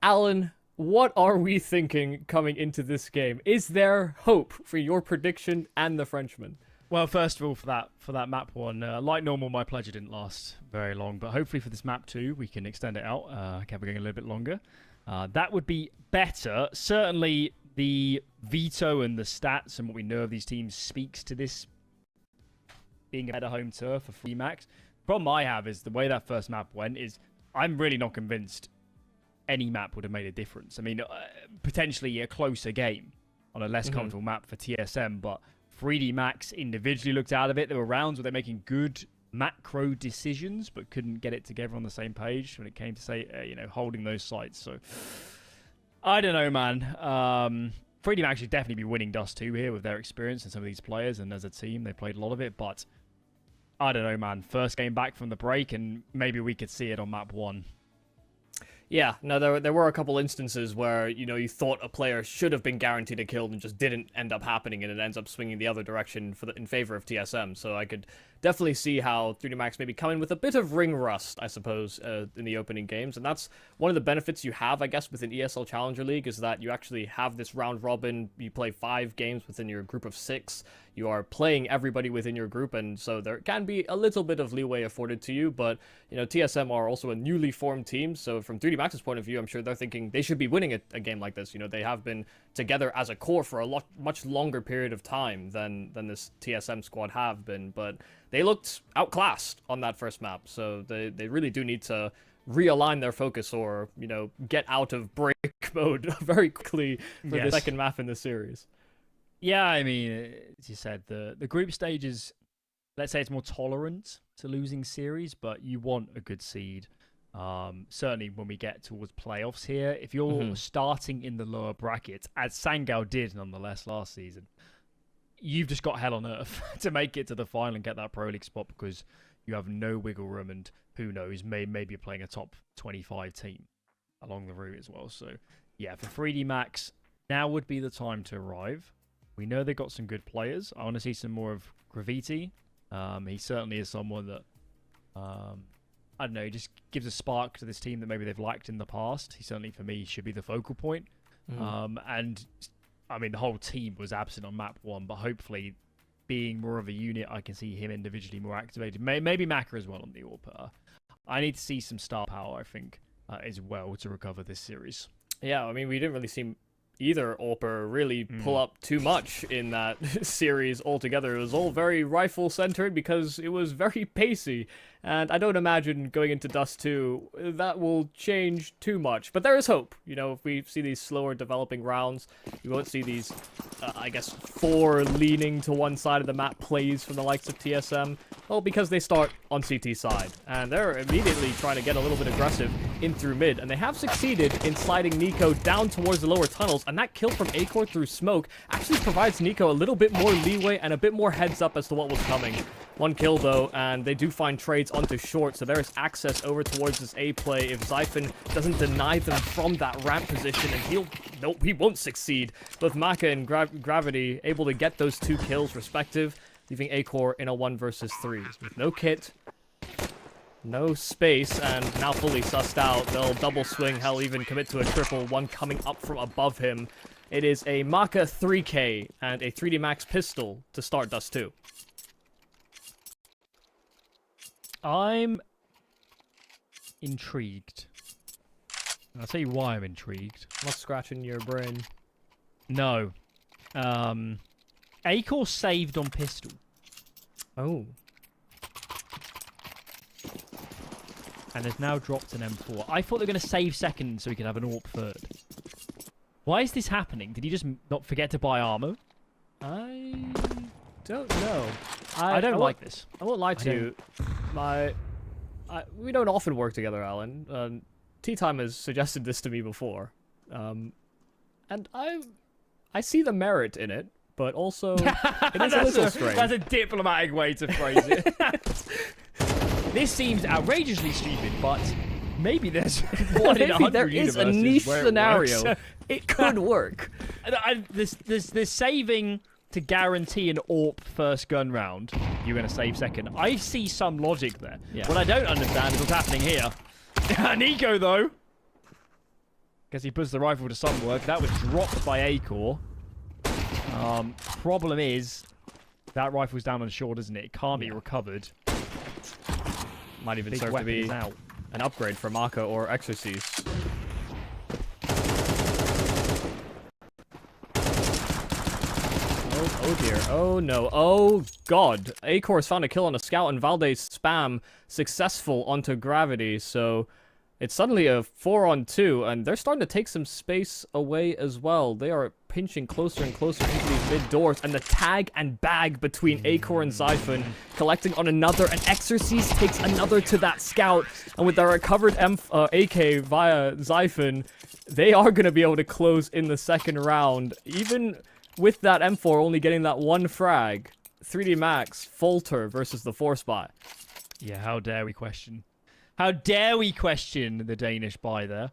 A: Alan, what are we thinking coming into this game? Is there hope for your prediction and the Frenchman?
B: Well, first of all, for that map one, like normal, my pleasure didn't last very long, but hopefully for this map 2, we can extend it out, keep it going a little bit longer. That would be better. Certainly, the veto and the stats and what we know of these teams speaks to this being a better home turf for 3D Max. The problem I have is the way that first map went is I'm really not convinced any map would have made a difference. I mean, potentially a closer game on a less comfortable map for TSM, but 3D Max individually looked out of it. There were rounds where they're making good macro decisions, but couldn't get it together on the same page when it came to, say, holding those sites. So, I don't know, man. 3D Max should definitely be winning Dust 2 here with their experience and some of these players, and as a team, they played a lot of it, but I don't know, man. First game back from the break, and maybe we could see it on map 1.
A: Yeah, no, there were a couple instances where, you thought a player should have been guaranteed a kill and just didn't end up happening, and it ends up swinging the other direction in favor of TSM. So I could definitely see how 3D Max maybe come in with a bit of ring rust, I suppose, in the opening games. And that's one of the benefits you have, I guess, within ESL Challenger League, is that you actually have this round robin. You play 5 games within your group of 6. You are playing everybody within your group, and so there can be a little bit of leeway afforded to you. But, TSM are also a newly formed team, so from 3D Max's point of view, I'm sure they're thinking they should be winning a game like this. They have been together as a core for a much longer period of time than this TSM squad have been, but they looked outclassed on that first map, so they really do need to realign their focus or, get out of break mode very quickly for the second map in the series.
B: Yeah, I mean, as you said, the group stage is, let's say, it's more tolerant to losing series, but you want a good seed. Certainly when we get towards playoffs here, if you're starting in the lower brackets, as Sangao did nonetheless last season, you've just got hell on earth to make it to the final and get that Pro League spot, because you have no wiggle room, and who knows, maybe you're playing a top 25 team along the route as well. So yeah, for 3D Max, now would be the time to arrive. We know they've got some good players. I want to see some more of Graviti. He certainly is someone that I don't know, he just gives a spark to this team that maybe they've lacked in the past. He certainly, for me, should be the focal point. And, I mean, the whole team was absent on map 1, but hopefully being more of a unit, I can see him individually more activated. Maybe Maka as well on the AWP. I need to see some star power, I think, as well to recover this series.
A: Yeah, I mean, we didn't really see either AWPer really pull up too much in that series altogether. It was all very rifle-centered because it was very pacey. And I don't imagine going into Dust 2, that will change too much. But there is hope. You know, if we see these slower developing rounds, we won't see these, I guess, 4 leaning to one side of the map plays from the likes of TSM. Well, because they start on CT side. And they're immediately trying to get a little bit aggressive in through mid. And they have succeeded in sliding Nico down towards the lower tunnels. And that kill from Acor through smoke actually provides Nico a little bit more leeway and a bit more heads up as to what was coming. 1 kill, though, and they do find trades onto short, so there is access over towards this A play if Zyphon doesn't deny them from that ramp position, and nope, he won't succeed. Both Maka and Gravity able to get those 2 kills respective, leaving Acor in a 1 versus 3. With no kit, no space, and now fully sussed out. They'll double swing, hell, even commit to a triple, one coming up from above him. It is a Maka 3K and a 3D Max pistol to start Dust 2.
B: I'm intrigued. And I'll tell you why I'm intrigued.
A: Not scratching your brain.
B: No. Acor saved on pistol.
A: Oh.
B: And has now dropped an M4. I thought they were going to save second so he could have an AWP third. Why is this happening? Did he just not forget to buy armor?
A: I don't know.
B: I don't like this.
A: I won't lie to you. We don't often work together, Alan. Tea Time has suggested this to me before. And I see the merit in it, but also it is a little strange.
B: That's a diplomatic way to phrase it. This seems outrageously stupid, but maybe there's one in 100
A: there is a niche scenario. It could work.
B: This saving to guarantee an AWP first gun round, you're going to save second. I see some logic there. Yeah. What I don't understand is what's happening here. Nico, though. Guess he puts the rifle to some work. That was dropped by Acor. Problem is, that rifle's down on short, isn't it? It can't be recovered.
A: Might even serve to be an upgrade for Maka or Exorcise. Oh dear. Oh no. Oh god. Acor's found a kill on a scout and Valde's spam successful onto Gravity. So it's suddenly a 4-on-2 and they're starting to take some space away as well. They are pinching closer and closer into these mid doors, and the tag and bag between Acor and Zyphon collecting on another, and Exorcise takes another to that scout, and with their recovered AK via Zyphon, they are going to be able to close in the second round. Even with that M4 only getting that 1 frag, 3D Max, falter versus the 4-spot.
B: Yeah, how dare we question? How dare we question the Danish buy there?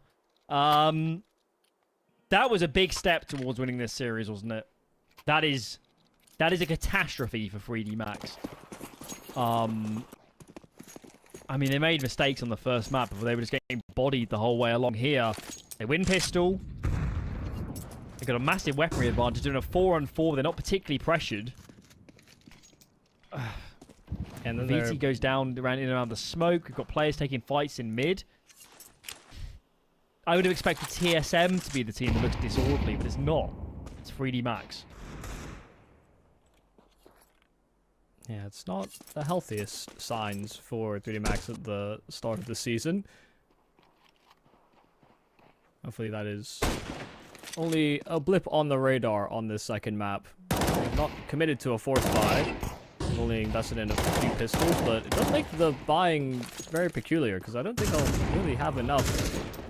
B: That was a big step towards winning this series, wasn't it? That is a catastrophe for 3D Max. I mean, they made mistakes on the first map, but they were just getting bodied the whole way along here. They win pistol. They've got a massive weaponry advantage. Doing a 4-on-4, they're not particularly pressured. And then VT goes down in and around the smoke. We've got players taking fights in mid. I would have expected TSM to be the team that looks disorderly, but it's not. It's 3D Max.
A: Yeah, it's not the healthiest signs for 3D Max at the start of the season. Hopefully that is only a blip on the radar on this second map. They've not committed to a 4th buy. They've only invested in a few pistols, but it does make the buying very peculiar, because I don't think they'll really have enough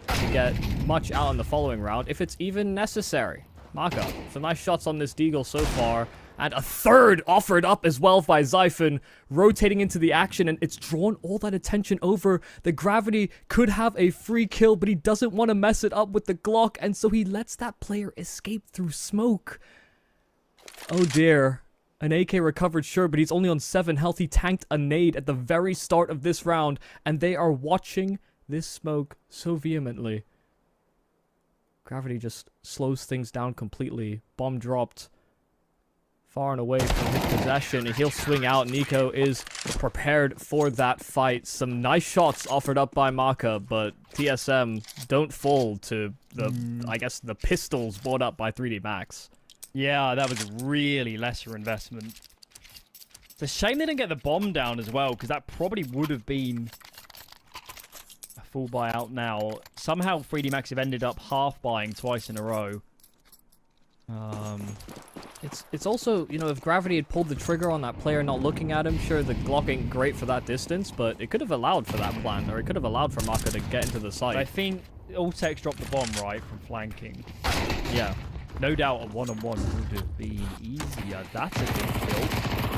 A: to get much out in the following round, if it's even necessary. Maka, some nice shots on this Deagle so far, and a 3rd offered up as well by Zyphon, rotating into the action, and it's drawn all that attention over. The Gravity could have a free kill, but he doesn't want to mess it up with the Glock, and so he lets that player escape through smoke. Oh dear. An AK recovered, sure, but he's only on 7 health. He tanked a nade at the very start of this round, and they are watching this smoke so vehemently. Gravity just slows things down completely. Bomb dropped far and away from his possession, and he'll swing out. Nico is prepared for that fight. Some nice shots offered up by Maka, but TSM don't fall to the, I guess, the pistols brought up by 3D Max.
B: Yeah, that was really lesser investment. It's a shame they didn't get the bomb down as well, because that probably would have been a full buyout now. Somehow 3D Max have ended up half buying twice in a row.
A: It's also, you know, if Gravity had pulled the trigger on that player not looking at him, sure, the Glock ain't great for that distance, but it could have allowed for that plan, or it could have allowed for Maka to get into the site.
B: I think Ultex dropped the bomb, right, from flanking.
A: Yeah.
B: No doubt a one-on-one would have been easier. That's a big kill.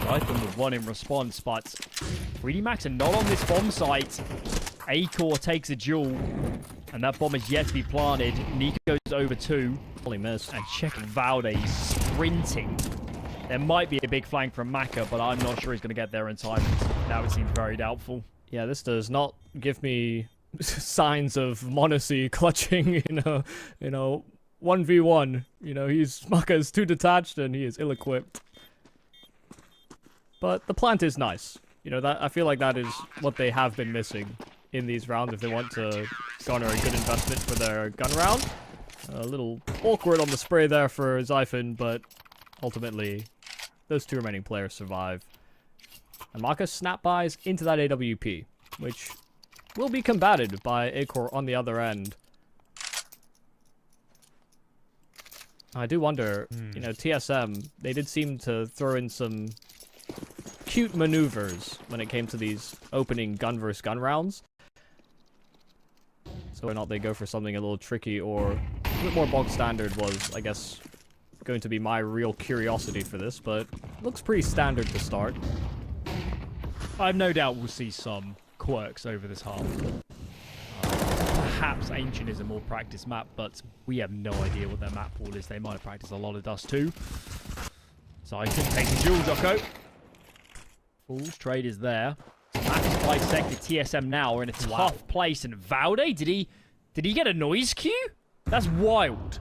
B: Zyphon with one in response, but 3D Max are not on this bomb site. A-Core takes a duel, and that bomb is yet to be planted. Nico goes over 2.
A: Holy miss.
B: And check Valde sprinting. There might be a big flank from Maka, but I'm not sure he's going to get there in time. Now it seems very doubtful.
A: Yeah, this does not give me signs of Monacy clutching in a, 1v1. You know, Maka is too detached and he is ill-equipped. But the plant is nice. You know, that I feel like that is what they have been missing in these rounds if they want to garner a good investment for their gun round. A little awkward on the spray there for Zyphon, but ultimately, those 2 remaining players survive. And Maka snap buys into that AWP, which will be combated by A-Core on the other end. I do wonder, you know, TSM, they did seem to throw in some cute maneuvers when it came to these opening gun versus gun rounds. So whether or not they go for something a little tricky or a bit more bog standard was, I guess, going to be my real curiosity for this, but looks pretty standard to start.
B: I have no doubt we'll see some quirks over this half. Perhaps Ancient is a more practiced map, but we have no idea what their map pool is. They might have practiced a lot of dust too. So I can take the duel, Jocko. Fool's trade is there. Max bisected. TSM now are in a tough place, and Valde, did he get a noise cue? That's wild.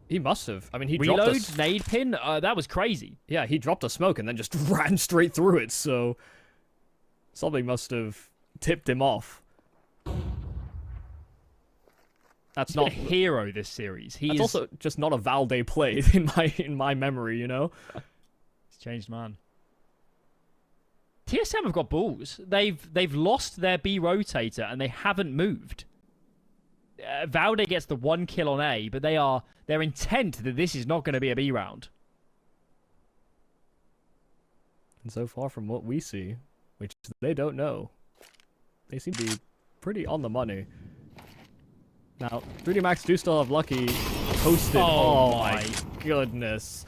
A: He must have. I mean, he
B: Reload,
A: dropped a
B: nade pin. That was crazy.
A: Yeah, he dropped a smoke and then just ran straight through it. So something must have tipped him off. That's not
B: a hero this series.
A: That's also just not a Valde play in my memory. You know,
B: he's changed man. TSM have got balls. They've lost their B rotator and they haven't moved. Valde gets the 1 kill on A, but they're intent that this is not going to be a B round.
A: And so far from what we see, which they don't know, they seem to be pretty on the money. Now, 3D Max do still have Lucky posted. Oh my goodness.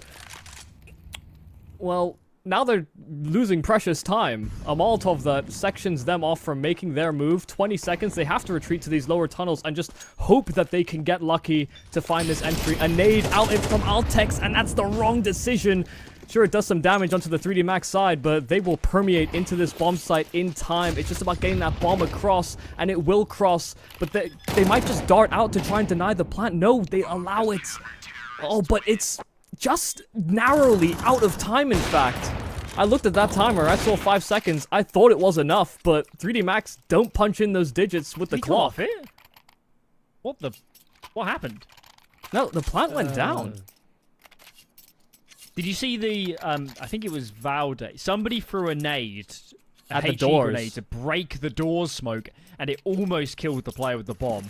A: Well, now they're losing precious time. A Molotov that sections them off from making their move. 20 seconds. They have to retreat to these lower tunnels and just hope that they can get lucky to find this entry. A nade out in from Altex, and that's the wrong decision. Sure, it does some damage onto the 3D Max side, but they will permeate into this bomb site in time. It's just about getting that bomb across, and it will cross, but they might just dart out to try and deny the plant. No, they allow it. Oh, but it's just narrowly out of time, in fact. I looked at that timer. I saw 5 seconds. I thought it was enough, but 3D Max don't punch in those digits with the clock.
B: What happened?
A: No, the plant went down.
B: Did you see the, I think it was Valde. Somebody threw a nade
A: at the doors
B: grenade to break the doors smoke, and it almost killed the player with the bomb.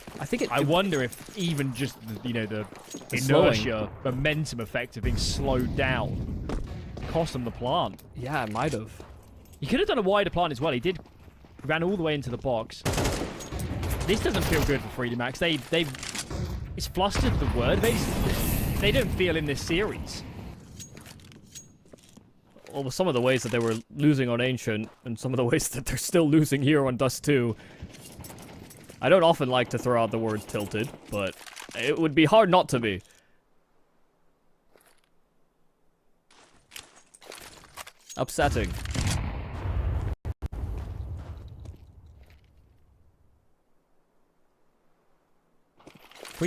B: I wonder if even just, the inertia, momentum effect of being slowed down cost them the plant.
A: Yeah, it might have.
B: He could have done a wider plant as well. He ran all the way into the box. This doesn't feel good for 3D Max. It's flustered the word. They don't feel in this series.
A: Well, with some of the ways that they were losing on Ancient, and some of the ways that they're still losing here on Dust 2, I don't often like to throw out the word tilted, but it would be hard not to be. Upsetting.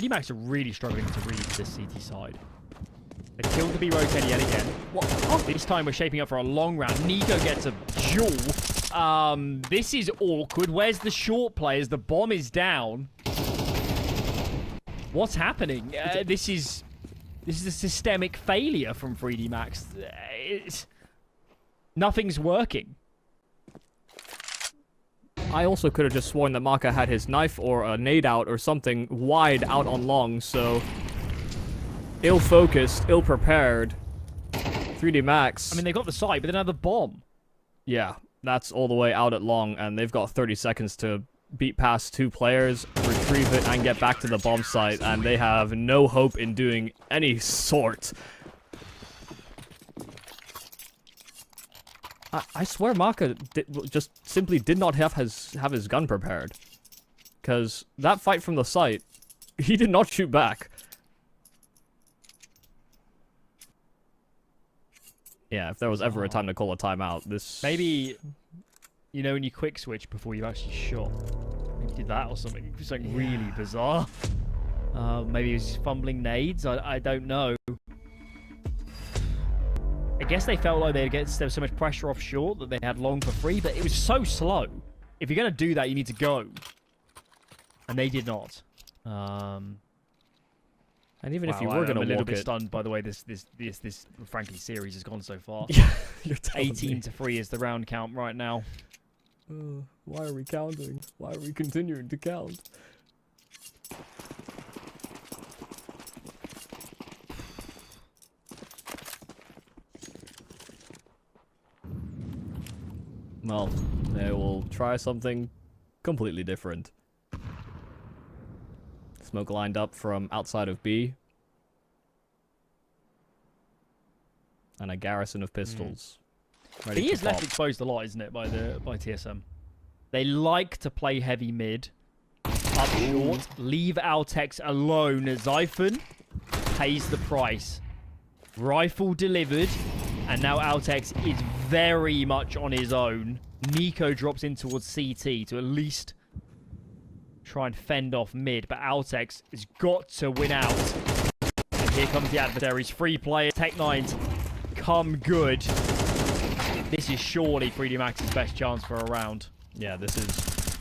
B: Max are really struggling to read this CT side. They killed the B rotate yet again. What? This time we're shaping up for a long round. Nico gets a duel. This is awkward. Where's the short players? The bomb is down. What's happening? This is a systemic failure from 3D Max. Nothing's working.
A: I also could have just sworn that Maka had his knife or a nade out or something wide out on long, so ill-focused, ill-prepared. 3D Max.
B: I mean, they got the side, but they don't have the bomb.
A: Yeah, that's all the way out at long, and they've got 30 seconds to beat past 2 players, retrieve it, and get back to the bomb site, and they have no hope in doing any sort. I swear Maka just simply did not have his gun prepared. Because that fight from the site, he did not shoot back. Yeah, if there was ever a time to call a timeout, this...
B: Maybe, you know, when you quick switch before you actually shot. Maybe did that or something. It's like really bizarre. Maybe he was fumbling nades. I don't know. I guess they felt like there was so much pressure off short that they had long for free, but it was so slow. If you're going to do that, you need to go. And they did not.
A: And even if you were going to walk
B: I'm a little bit stunned by the way this frankly series has gone so far.
A: Yeah, you're telling
B: 18-3 is the round count right now.
A: Why are we counting? Why are we continuing to count? Well, they will try something completely different. Smoke lined up from outside of B. And a garrison of pistols.
B: B is left exposed a lot, isn't it, by TSM? They like to play heavy mid. Up short. Leave Altex alone. Zyphon pays the price. Rifle delivered. And now Altex is very much on his own. Nico drops in towards CT to at least try and fend off mid. But Altex has got to win out. And here comes the adversaries. Free players. Tech9's come good. This is surely 3D Max's best chance for a round.
A: Yeah, this is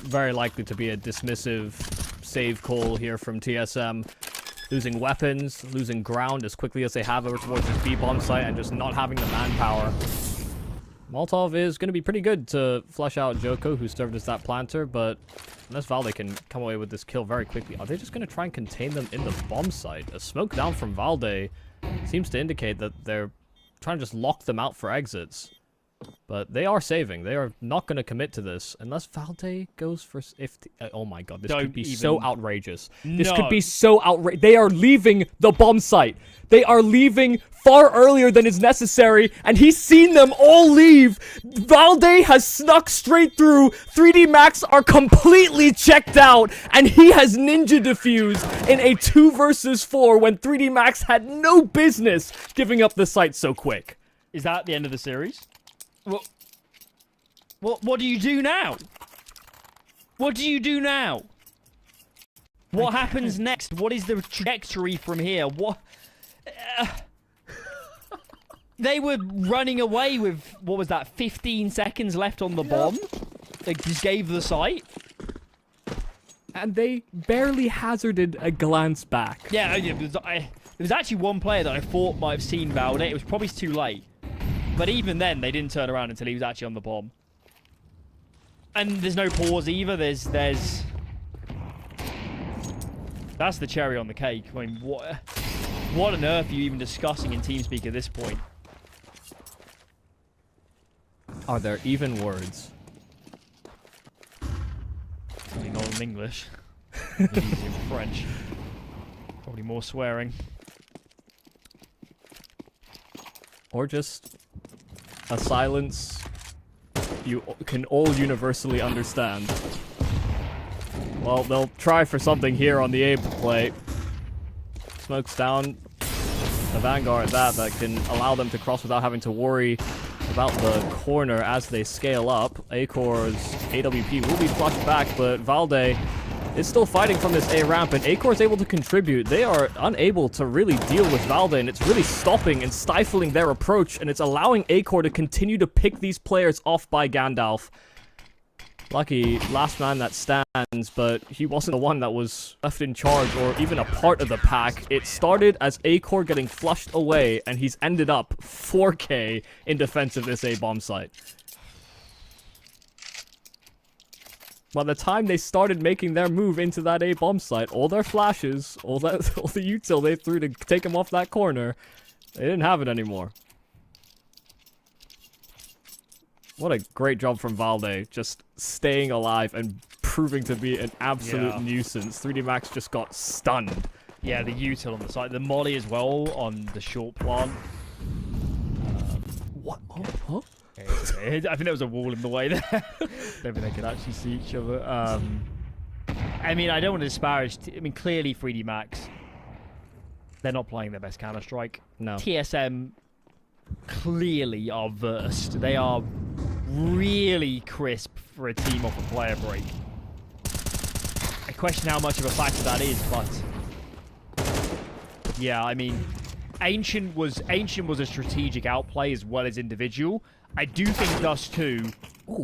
A: very likely to be a dismissive save call here from TSM. Losing weapons, losing ground as quickly as they have over towards this B-bomb site, and just not having the manpower. Molotov is going to be pretty good to flush out Joko, who served as that planter, but unless Valde can come away with this kill very quickly, are they just going to try and contain them in the bomb site? A smoke down from Valde seems to indicate that they're trying to just lock them out for exits. But they are saving. They are not going to commit to this unless Valde goes for... oh my god, this could be so outrageous. This could be so outrageous. They are leaving the bomb site. They are leaving far earlier than is necessary, and he's seen them all leave. Valde has snuck straight through. 3D Max are completely checked out, and he has ninja defused in a 2 versus 4 when 3D Max had no business giving up the site so quick.
B: Is that the end of the series? What do you do now? What do you do now? What happens next? What is the trajectory from here? What? They were running away with, what was that, 15 seconds left on the bomb? They just gave the site.
A: And they barely hazarded a glance back.
B: Yeah, there was actually one player that I thought might have seen Valde. It was probably too late. But even then, they didn't turn around until he was actually on the bomb. And there's no pause either. There's... That's the cherry on the cake. I mean, what on earth are you even discussing in TeamSpeak at this point?
A: Are there even words?
B: Probably not in English. Maybe in French. Probably more swearing.
A: Or just a silence you can all universally understand. Well, they'll try for something here on the A play. Smokes down the Vanguard that can allow them to cross without having to worry about the corner as they scale up. Acor's AWP will be flushed back, but Valde is still fighting from this A ramp, and Acor is able to contribute. They are unable to really deal with Valde, and it's really stopping and stifling their approach, and it's allowing Acor to continue to pick these players off by Gandalf. Lucky last man that stands, but he wasn't the one that was left in charge or even a part of the pack. It started as Acor getting flushed away, and he's ended up 4K in defense of this A bomb site. By the time they started making their move into that A bomb site, all their flashes, all the util they threw to take him off that corner, they didn't have it anymore. What a great job from Valde, just staying alive and proving to be an absolute nuisance. 3D Max just got stunned.
B: Yeah, the util on the side, the molly as well on the short plant.
A: What? Oh, huh?
B: I think there was a wall in the way there. Maybe they could actually see each other. I mean, I don't want to disparage. I mean, clearly 3D Max, they're not playing their best Counter-Strike.
A: No.
B: TSM clearly are versed. They are really crisp for a team off a player break. I question how much of a factor that is, but yeah, I mean, Ancient was a strategic outplay as well as individual. I do think Dust 2,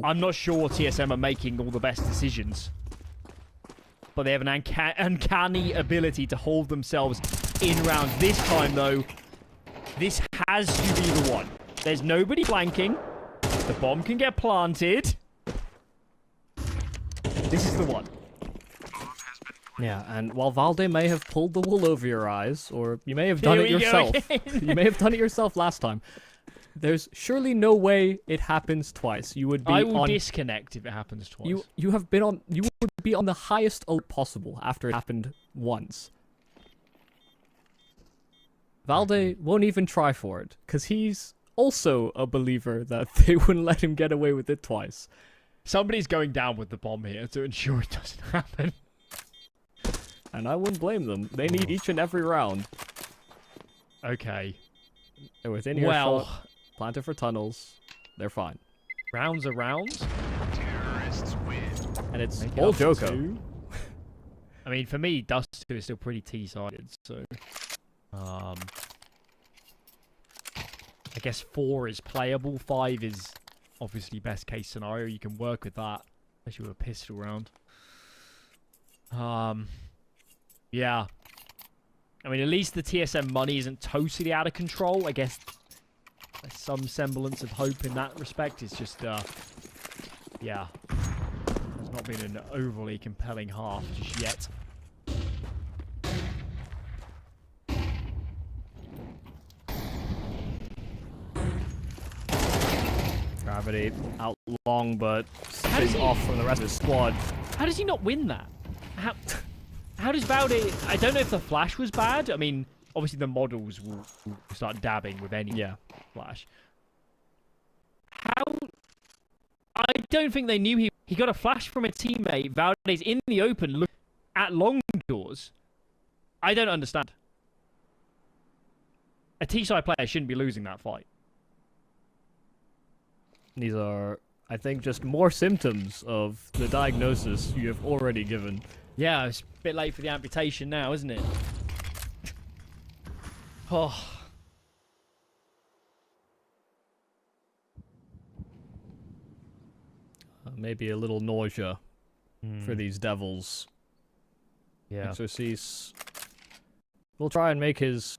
B: I'm not sure TSM are making all the best decisions, but they have an uncanny ability to hold themselves in rounds. This time, though, this has to be the one. There's nobody flanking. The bomb can get planted. This is the one.
A: Yeah, and while Valde may have pulled the wool over your eyes, or you may have done it yourself, you may have done it yourself last time, there's surely no way it happens twice. You would be
B: I will disconnect if it happens twice.
A: You would be on the highest alert possible after it happened once. Valde won't even try for it, because he's also a believer that they wouldn't let him get away with it twice.
B: Somebody's going down with the bomb here to ensure it doesn't happen.
A: And I wouldn't blame them. They need each and every round.
B: Okay.
A: They're within earshot, planted for tunnels. They're fine.
B: Rounds are rounds.
C: Terrorists win.
A: And it's all Joko.
B: I mean, for me, Dust 2 is still pretty T-sided, so... I guess 4 is playable. 5 is obviously best case scenario. You can work with that, especially with a pistol round. Yeah. I mean, at least the TSM money isn't totally out of control. I guess there's some semblance of hope in that respect. It's just, yeah. It's not been an overly compelling half just yet.
A: Gravity out long, but stays off from the rest of the squad.
B: How does he not win that? How does Valde... I don't know if the flash was bad. I mean, obviously the models will start dabbing with any flash. How... I don't think they knew he got a flash from a teammate. Valde's in the open, look at long doors. I don't understand. A T-side player shouldn't be losing that fight.
A: These are, I think, just more symptoms of the diagnosis you have already given.
B: Yeah, it's a bit late for the amputation now, isn't it? Oh.
A: Maybe a little nausea for these devils.
B: Yeah.
A: Exorcise will try and make his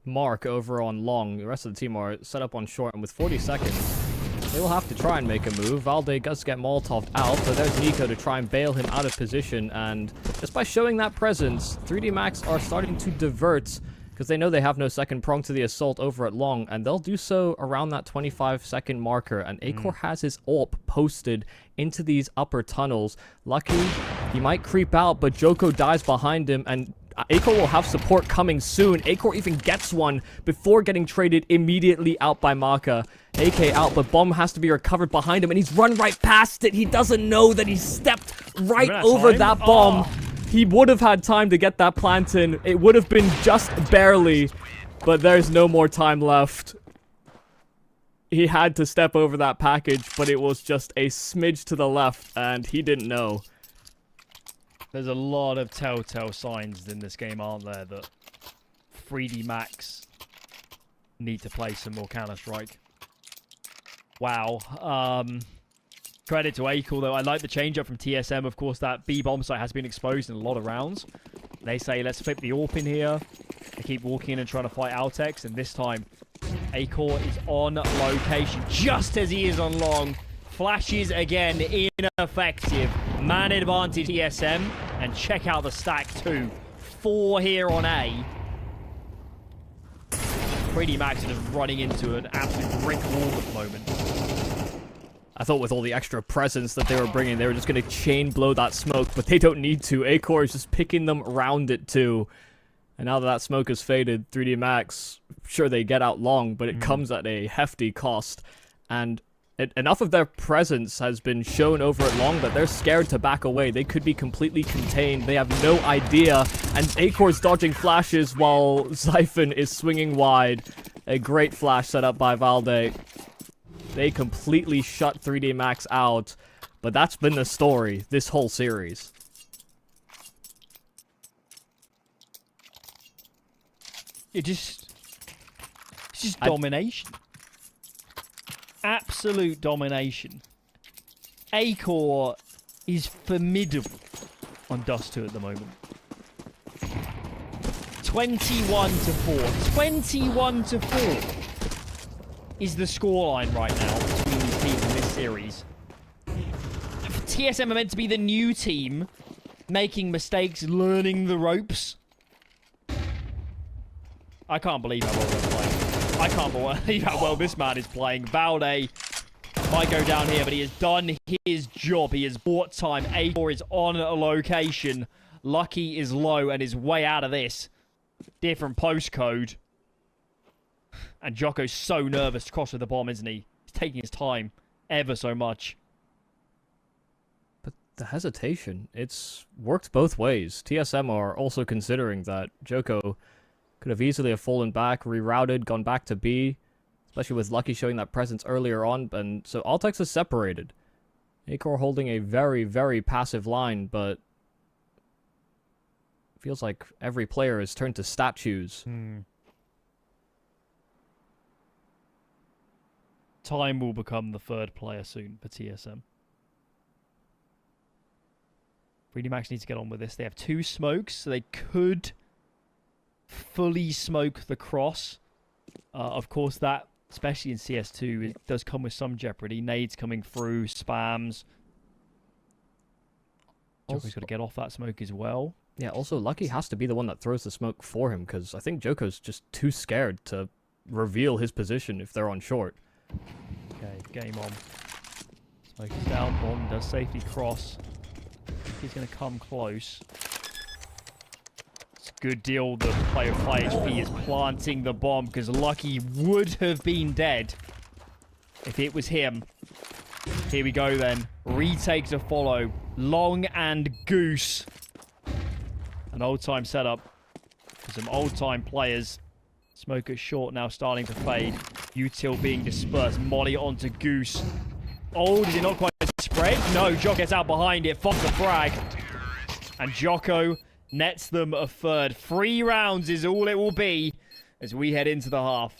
A: mark over on long. The rest of the team are set up on short, and with 40 seconds, they will have to try and make a move. Valde does get Molotov'd out, but there's Nico to try and bail him out of position, and just by showing that presence, 3D Max are starting to divert, because they know they have no second prong to the assault over at long, and they'll do so around that 25-second marker, and Acor has his AWP posted into these upper tunnels. Lucky, he might creep out, but Joko dies behind him, and Acor will have support coming soon. Acor even gets one before getting traded immediately out by Maka. AK out, but bomb has to be recovered behind him, and he's run right past it. He doesn't know that he stepped right over that bomb. He would have had time to get that plant in. It would have been just barely, but there's no more time left. he had to step over that package, but it was just a smidge to the left, and he didn't know.
B: There's a lot of telltale signs in this game, aren't there, that 3D Max need to play some more Counter-Strike. Wow. Credit to Acor, though. I like the change-up from TSM. Of course, that B-bomb site has been exposed in a lot of rounds. They say, let's flip the AWP in here. They keep walking in and trying to fight Altex, and this time, Acor is on location just as he is on long. Flashes again, ineffective. Man advantage TSM, and check out the stack too. 4 here on A. 3D Max is just running into an absolute brick wall at the moment.
A: I thought with all the extra presence that they were bringing, they were just going to chain blow that smoke, but they don't need to. Acor is just picking them around it too. And now that that smoke is faded, 3D Max, sure they get out long, but it comes at a hefty cost. And enough of their presence has been shown over at long that they're scared to back away. They could be completely contained. They have no idea. And Acor's dodging flashes while Xiphon is swinging wide. A great flash set up by Valde. They completely shut 3D Max out. But that's been the story this whole series.
B: It's just domination. Absolute domination. Acor is formidable on Dust 2 at the moment. 21-4. 21-4 is the scoreline right now between these teams in this series. TSM are meant to be the new team, making mistakes, learning the ropes. I can't believe how well they're playing. I can't believe how well this man is playing. Valde might go down here, but he has done his job. He has bought time. Acor is on a location. Lucky is low and is way out of this. Different postcode. And Jocko's so nervous to cross with the bomb, isn't he? He's taking his time ever so much.
A: But the hesitation, it's worked both ways. TSM are also considering that Jocko could have easily have fallen back, rerouted, gone back to B, especially with Lucky showing that presence earlier on, and so Altex is separated. Acor holding a very, very passive line, but feels like every player has turned to statues.
B: Time will become the third player soon for TSM. 3D Max needs to get on with this. They have 2 smokes, so they could fully smoke the cross. Of course, that, especially in CS2, it does come with some jeopardy. Nades coming through, spams. Joko's got to get off that smoke as well.
A: Yeah, also, Lucky has to be the one that throws the smoke for him, because I think Joko's just too scared to reveal his position if they're on short.
B: Okay, game on. Smoke is down, bomb does safely cross. He's going to come close. Good deal, the player of high HP is planting the bomb because Lucky would have been dead if it was him. Here we go then. Retake to follow. Long and Goose. An old-time setup for some old-time players. Smoker short now starting to fade. Util being dispersed. Molly onto Goose. Oh, did it not quite spread? No, Jocko gets out behind it. Fox the frag. And Jocko nets them a third. 3 rounds is all it will be as we head into the half.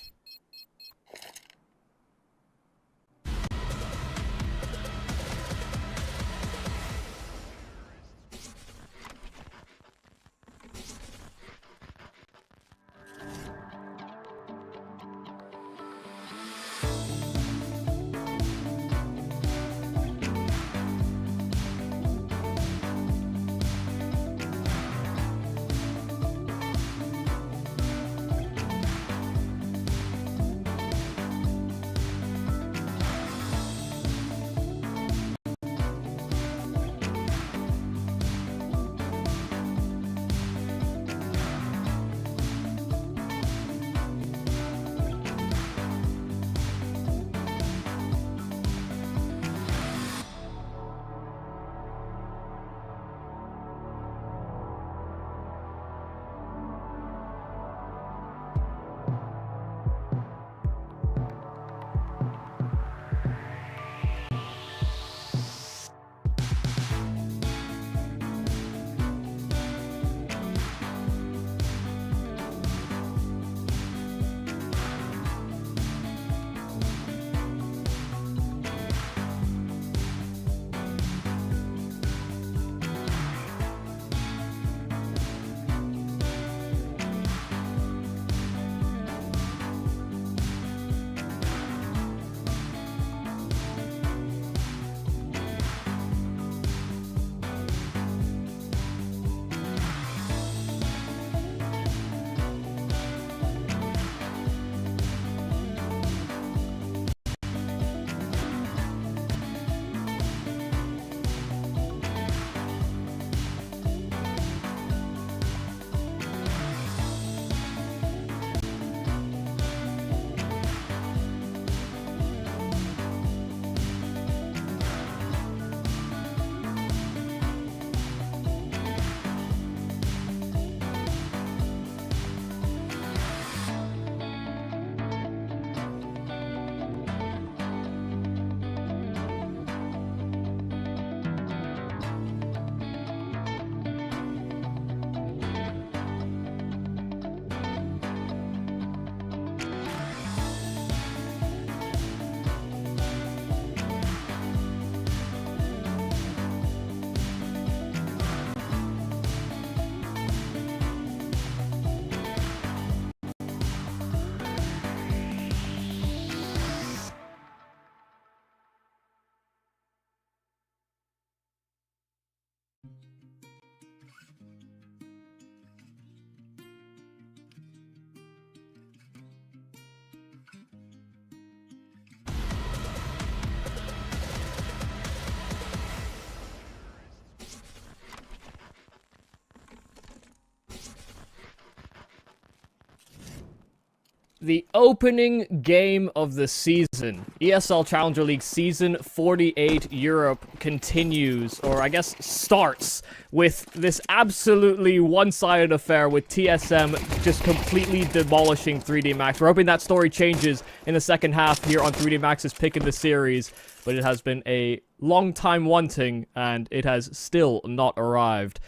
A: The opening game of the season. ESL Challenger League Season 48 Europe continues, or I guess starts, with this absolutely one-sided affair with TSM just completely demolishing 3D Max. We're hoping that story changes in the second half here on 3D Max's pick in the series, but it has been a long time wanting, and it has still not arrived.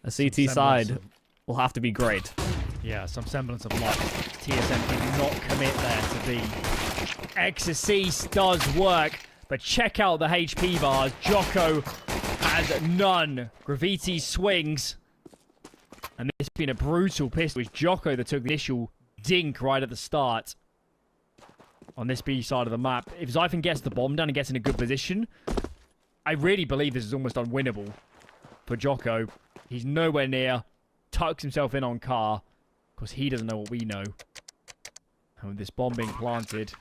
A: A CT side will have to be great.
B: Yeah, some semblance of life. TSM did not commit there to be. Exorcise does work, but check out the HP bars. Jocko has none. Graviti swings. And this has been a brutal pistol. It was Jocko that took the initial dink right at the start on this B side of the map. If Zyphon gets the bomb down and gets in a good position, I really believe this is almost unwinnable for Jocko. He's nowhere near. Tucks himself in on Car. Because he doesn't know what we know. And with this bomb being planted,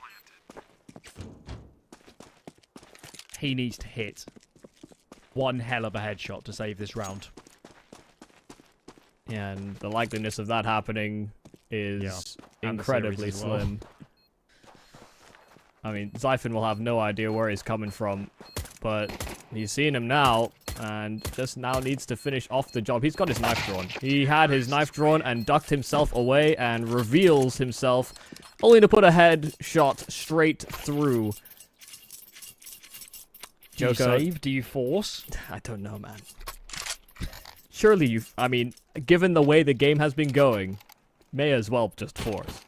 B: he needs to hit one hell of a headshot to save this round.
A: Yeah, and the likeliness of that happening is incredibly slim. I mean, Zyphon will have no idea where he's coming from, but he's seen him now, and just now needs to finish off the job. He's got his knife drawn. He had his knife drawn and ducked himself away and reveals himself, only to put a headshot straight through.
B: Do you save? Do you force?
A: I don't know, man. Surely I mean, given the way the game has been going, may as well just force.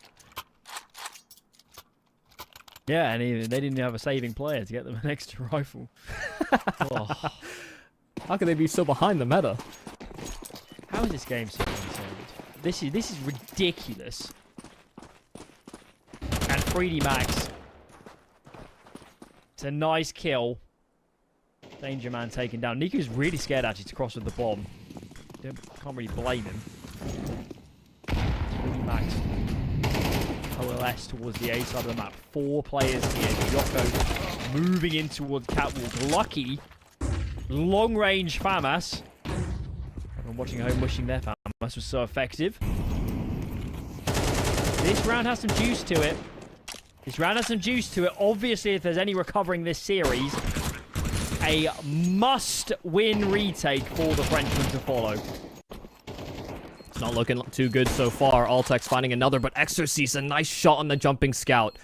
B: Yeah, and even they didn't have a saving player to get them an extra rifle. Oh.
A: How can they be so behind the meta?
B: How is this game so unsaved? This is ridiculous. And 3D Max. It's a nice kill. Danger Man taken down. Nico's really scared actually to cross with the bomb. Can't really blame him. 3D Max coalesce towards the A side of the map. 4 players here. Jocko moving in towards Catwalk. Lucky. Long range FAMAS. I'm watching at home wishing their FAMAS was so effective. This round has some juice to it. Obviously, if there's any recovering this series, a must-win retake for the Frenchman to follow.
A: It's not looking too good so far. Altex finding another, but Exorcise, a nice shot on the jumping scout.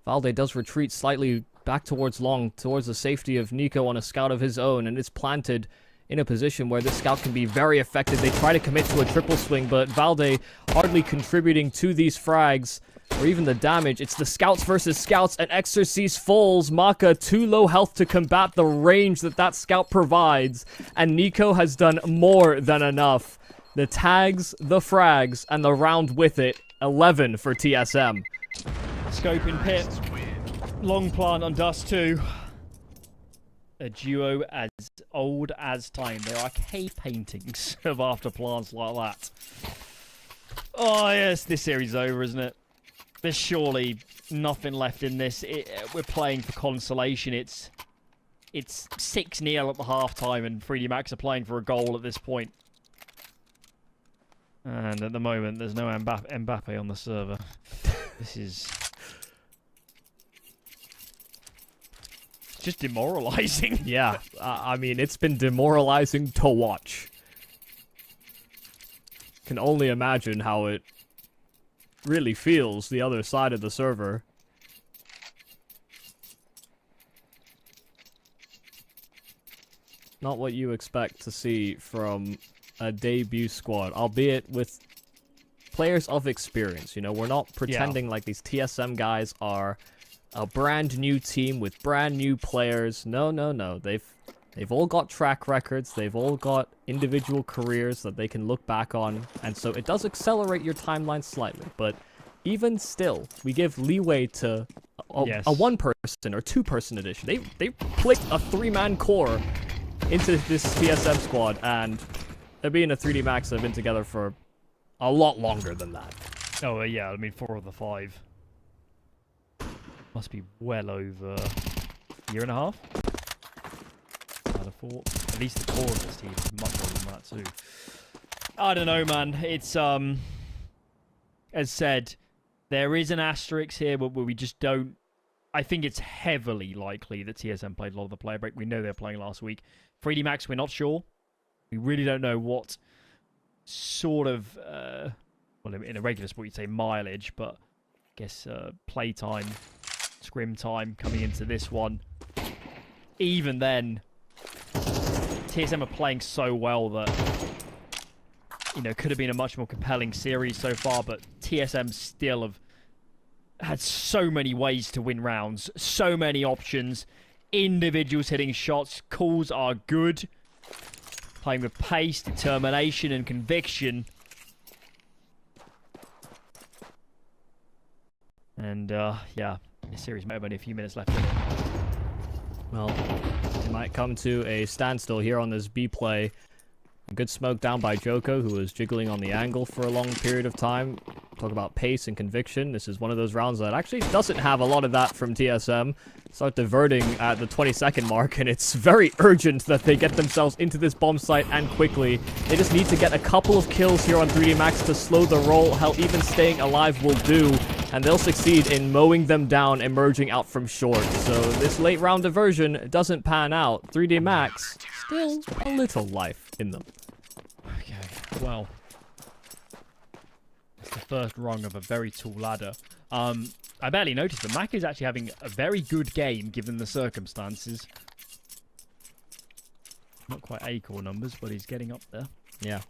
A: Valde does retreat slightly back towards long, towards the safety of Nico on a scout of his own, and it's planted in a position where this scout can be very effective. They try to commit to a triple swing, but Valde hardly contributing to these frags, or even the damage. It's the scouts versus scouts, and Exorcise falls. Maka too low health to combat the range that scout provides, and Nico has done more than enough. The tags, the frags, and the round with it. 11 for TSM.
B: Scope in pit. Long plant on Dust 2. A duo as old as time. There are cave paintings of after plants like that. Oh yes, this series is over, isn't it? There's surely nothing left in this. We're playing for consolation. It's 6-0 at the halftime, and 3D Max are playing for a goal at this point. And at the moment, there's no Mbappe on the server. This is just demoralizing.
A: Yeah, I mean, it's been demoralizing to watch. Can only imagine how it really feels the other side of the server. Not what you expect to see from a debut squad, albeit with players of experience. You know, we're not pretending like these TSM guys are a brand new team with brand new players. No. They've all got track records. They've all got individual careers that they can look back on. And so it does accelerate your timeline slightly. But even still, we give leeway to a one-person or two-person edition. They placed a 3-man core into this TSM squad. And they're being a 3D Max that have been together for a lot longer than that.
B: Oh, yeah. I mean, 4 of the 5. Must be well over a year and a half. I'd have thought. At least the core of this team is much older than that too. I don't know, man. It's as said, There is an asterisk here where we just don't... I think it's heavily likely that TSM played a lot of the player break. We know they were playing last week. 3D Max, we're not sure. We really don't know what sort of... well, in a regular sport, you'd say mileage, but I guess play time, scrim time coming into this one. Even then, TSM are playing so well that, you know, could have been a much more compelling series so far, but TSM still have had so many ways to win rounds, so many options, individuals hitting shots, calls are good, playing with pace, determination, and conviction. And, yeah, this series might have only a few minutes left in it.
A: Well, it might come to a standstill here on this B play. A good smoke down by Joko, who was jiggling on the angle for a long period of time. Talk about pace and conviction. This is one of those rounds that actually doesn't have a lot of that from TSM. Start diverting at the 20-second mark, and it's very urgent that they get themselves into this bomb site and quickly. They just need to get a couple of kills here on 3D Max to slow the roll. Hell, even staying alive will do, and they'll succeed in mowing them down, emerging out from short. So this late round diversion doesn't pan out. 3D Max, still a little life in them.
B: Okay, well, it's the first rung of a very tall ladder. I barely noticed, but Mac is actually having a very good game given the circumstances. Not quite A-core numbers, but he's getting up there.
A: Yeah.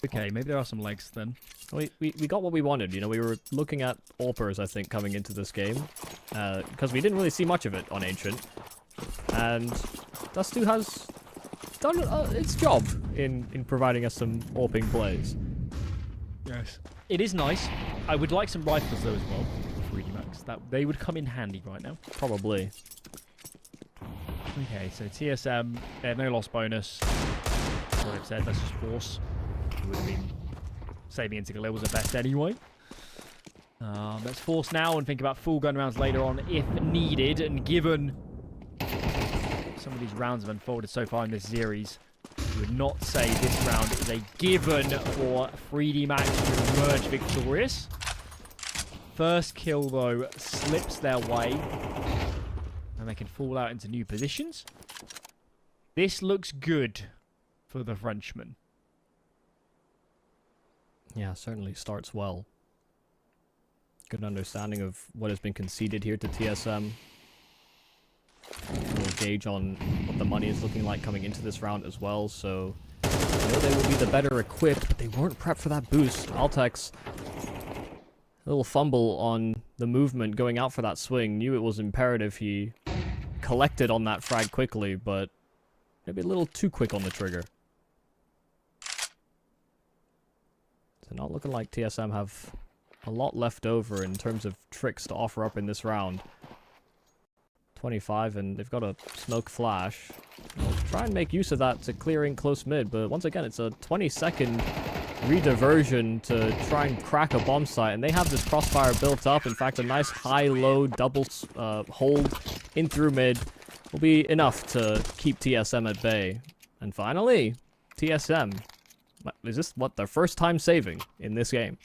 B: Okay, maybe there are some legs then.
A: We got what we wanted. You know, we were looking at AWPers, I think, coming into this game. Because we didn't really see much of it on Ancient. And Dust2 has done its job in providing us some AWPing plays.
B: Yes. It is nice. I would like some rifles though as well for 3D Max. They would come in handy right now.
A: Probably.
B: Okay, so TSM, they have no loss bonus. That's what I've said, that's just force. It would have been saving into Galil at best anyway. Let's force now and think about full gun rounds later on if needed. And given some of these rounds have unfolded so far in this series, you would not say this round is a given for 3D Max to emerge victorious. First kill, though, slips their way, and they can fall out into new positions. This looks good for the Frenchman.
A: Yeah, certainly starts well. Good understanding of what has been conceded here to TSM. We'll gauge on what the money is looking like coming into this round as well, so I know they will be the better equipped, but they weren't prepped for that boost. Altex, a little fumble on the movement going out for that swing. Knew it was imperative he collected on that frag quickly, but maybe a little too quick on the trigger. So not looking like TSM have a lot left over in terms of tricks to offer up in this round. 25, and they've got a smoke flash. They'll try and make use of that to clearing close mid, but once again, it's a 20-second rediversion to try and crack a bomb site, and they have this crossfire built up. In fact, a nice high-low double hold in through mid will be enough to keep TSM at bay. And finally, TSM. Is this, what, their first time saving in this game?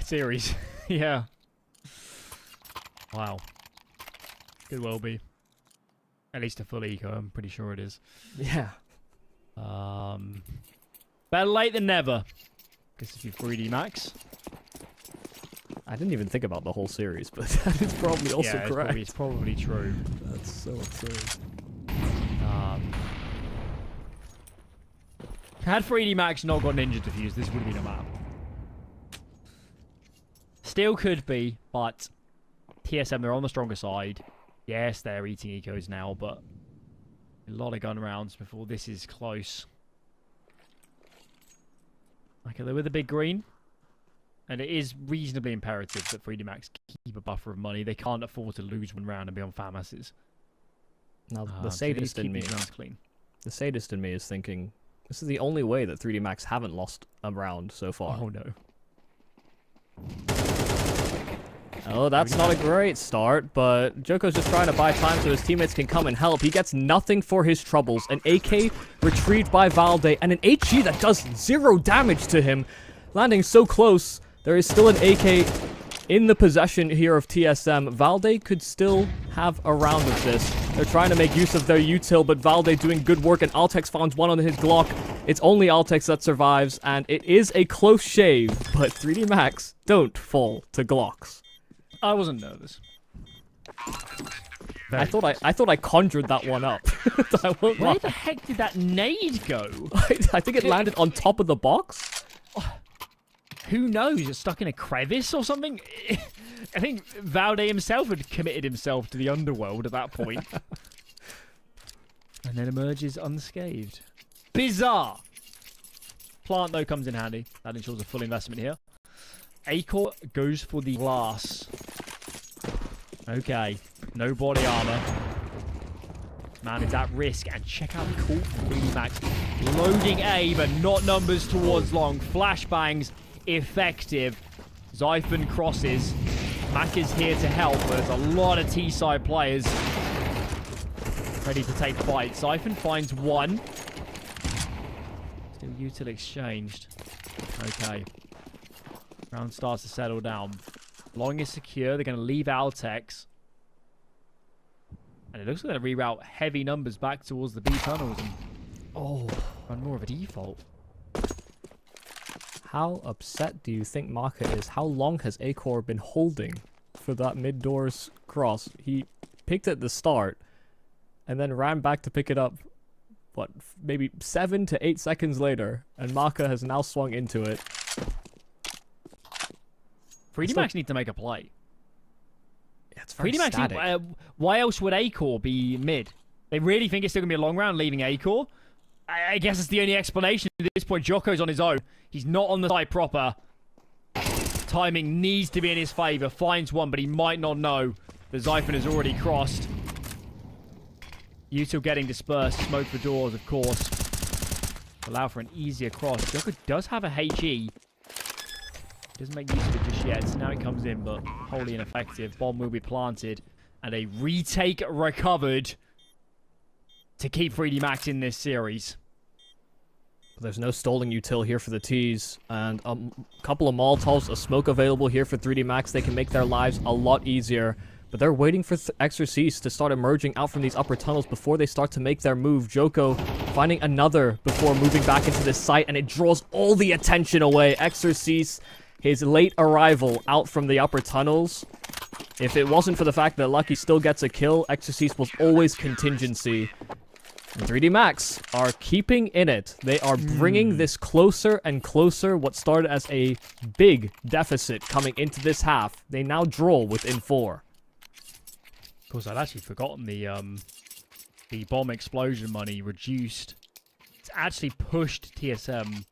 B: Series. Yeah. Wow. Could well be. At least a full eco, I'm pretty sure it is.
A: Yeah.
B: Better late than never. Because if you 3D Max.
A: I didn't even think about the whole series, but that is probably also correct.
B: It's probably true.
A: That's so absurd.
B: Had 3D Max not got Ninja Defuse, this would have been a map. Still could be, but TSM, they're on the stronger side. Yes, they're eating ecos now, but a lot of gun rounds before this is close. Okay, they're with a big green. And it is reasonably imperative that 3D Max keep a buffer of money. They can't afford to lose one round and be on FAMASs.
A: Now, the sadist in me, the sadist in me is thinking, this is the only way that 3D Max haven't lost a round so far.
B: Oh, no.
A: Oh, that's not a great start, but Joko's just trying to buy time so his teammates can come and help. He gets nothing for his troubles. An AK retrieved by Valde, and an HG that does 0 damage to him, landing so close There is still an AK in the possession here of TSM. Valde could still have a round of this. They're trying to make use of their util, but Valde doing good work, and Altex finds one on his Glock. It's only Altex that survives, and it is a close shave, but 3D Max don't fall to Glocks.
B: I wasn't nervous.
A: I thought I conjured that one up.
B: Where the heck did that nade go?
A: I think it landed on top of the box.
B: Who knows? It's stuck in a crevice or something? I think Valde himself had committed himself to the underworld at that point. And then emerges unscathed. Bizarre! Plant, though, comes in handy. That ensures a full investment here. Acor goes for the glass. Okay. No body armor. Man is at risk. And check out the call from 3D Max. Loading A, but not numbers towards long. Flashbangs. Effective. Xiphon crosses. Mac is here to help, but there's a lot of T-side players ready to take fight. Xiphon finds one. Still util exchanged. Okay. Round starts to settle down. Long is secure. They're going to leave Altex. And it looks like they reroute heavy numbers back towards the B tunnels and run more of a default.
A: How upset do you think Maka is? How long has Acor been holding for that mid-doors cross? He picked it at the start and then ran back to pick it up, what, maybe 7 to 8 seconds later, and Maka has now swung into it.
B: 3D Max need to make a play.
A: Yeah, it's very
B: 3D Max
A: static.
B: Why else would Acor be mid? They really think it's still going to be a long round leaving Acor? I guess it's the only explanation at this point. Joko's on his own. He's not on the side proper. Timing needs to be in his favor. Finds one, but he might not know. The Xiphon has already crossed. Util getting dispersed. Smoke for doors, of course. Allow for an easier cross. Joko does have a HE. Doesn't make use of it just yet. So now it comes in, but wholly ineffective. Bomb will be planted. And a retake recovered to keep 3D Max in this series.
A: There's no stalling util here for the T's, and a couple of Molotovs, a smoke available here for 3D Max. They can make their lives a lot easier, but they're waiting for Exorcist to start emerging out from these upper tunnels before they start to make their move. Joko finding another before moving back into this site, and it draws all the attention away. Exorcist, his late arrival out from the upper tunnels. If it wasn't for the fact that Lucky still gets a kill, Exorcist was always contingency. And 3D Max are keeping in it. They are bringing this closer and closer. What started as a big deficit coming into this half, they now draw within 4.
B: Of course, I'd actually forgotten the bomb explosion money reduced. It's actually pushed TSM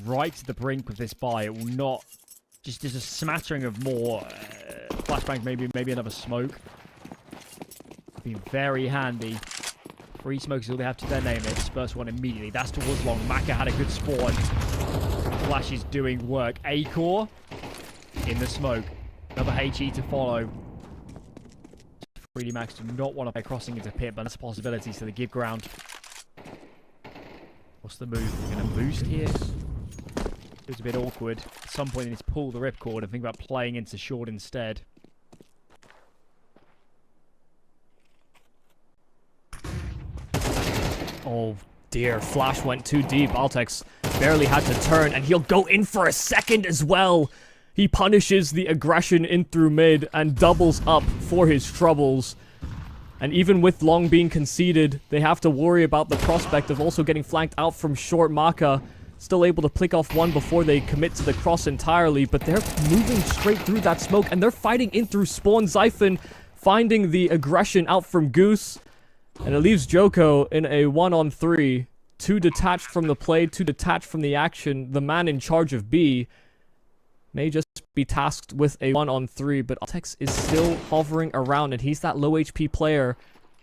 B: right to the brink with this buy. It will not... Just there's a smattering of more flashbangs, maybe another smoke. Being very handy. 3 smokes is all they have to their name. They disperse one immediately. That's towards long. Maka had a good spawn. Flash is doing work. Acor in the smoke. Another HE to follow. 3D Max do not want to play crossing into pit, but that's a possibility, so they give ground. What's the move? They're going to boost here. It's a bit awkward. At some point, they need to pull the ripcord and think about playing into short instead.
A: Oh dear, Flash went too deep. Altex barely had to turn, and he'll go in for a second as well. He punishes the aggression in through mid and doubles up for his troubles. And even with long being conceded, they have to worry about the prospect of also getting flanked out from short. Maka still able to pick off one before they commit to the cross entirely, but they're moving straight through that smoke, and they're fighting in through spawn. Xiphon finding the aggression out from Goose. And it leaves Joko in a 1-on-3. 2 detached from the play, 2 detached from the action. The man in charge of B may just be tasked with a 1-on-3, but Altex is still hovering around, and he's that low HP player.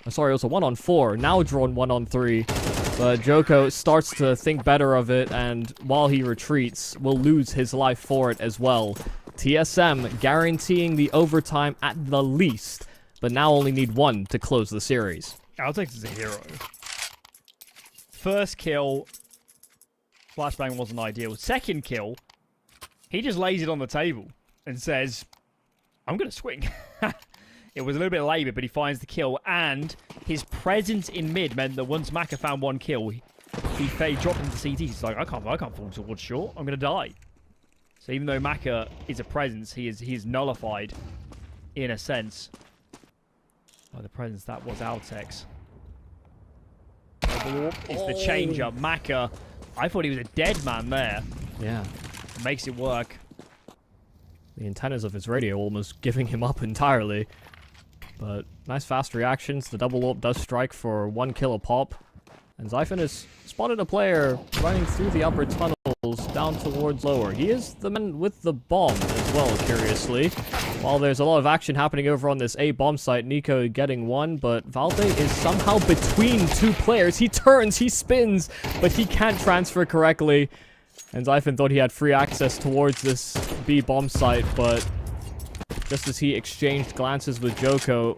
A: Sorry, it was a 1-on-4, now drawn 1-on-3. But Joko starts to think better of it, and while he retreats, will lose his life for it as well. TSM guaranteeing the overtime at the least, but now only need 1 to close the series.
B: Altex is a hero. First kill, flashbang wasn't ideal. Second kill, He just lays it on the table and says, I'm going to swing. It was a little bit laboured, but he finds the kill, and his presence in mid meant that once Maka found one kill, he dropped into CT. He's like, I can't fall towards short. I'm going to die. So even though Maka is a presence, he is nullified in a sense by the presence that was Altex. Is the changer. Maka, I thought he was a dead man there.
A: Yeah.
B: Makes it work.
A: The antennas of his radio almost giving him up entirely. But nice fast reactions. The double AWP does strike for 1 kill a pop. And Zyphon has spotted a player running through the upper tunnels down towards lower. He is the man with the bomb as well, curiously. While there's a lot of action happening over on this A bomb site, Nico getting one, but Valde is somehow between two players. He turns, he spins, but he can't transfer correctly. And Zyphon thought he had free access towards this B bomb site, but just as he exchanged glances with Joko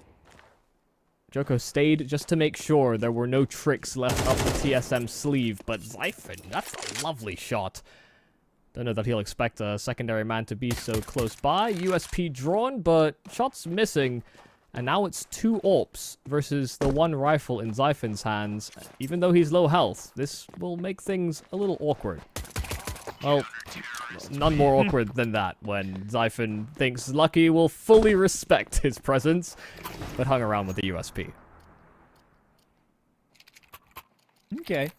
A: stayed just to make sure there were no tricks left up the TSM sleeve. But Zyphon, that's a lovely shot. Don't know that he'll expect a secondary man to be so close by. USP drawn, but shots missing. And now it's 2 AWPs versus the 1 rifle in Zyphon's hands. Even though he's low health, this will make things a little awkward. Well, none more awkward than that when Zyphon thinks Lucky will fully respect his presence, but hung around with the USP.
B: Okay.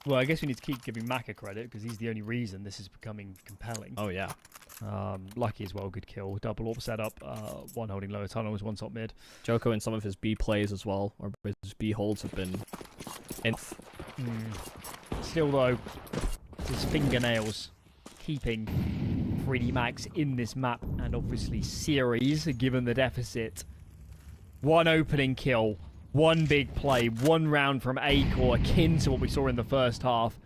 B: Well, I guess we need to keep giving Maka credit, because he's the only reason this is becoming compelling.
A: Oh, yeah.
B: Lucky as well, good kill. Double AWP setup, 1 holding lower tunnels, 1 top mid.
A: Joko in some of his B plays as well, or his B holds have been...
B: Still though, his fingernails keeping 3D Max in this map, and obviously series, given the deficit. 1 opening kill, 1 big play, 1 round from A-Core, akin to what we saw in the first half.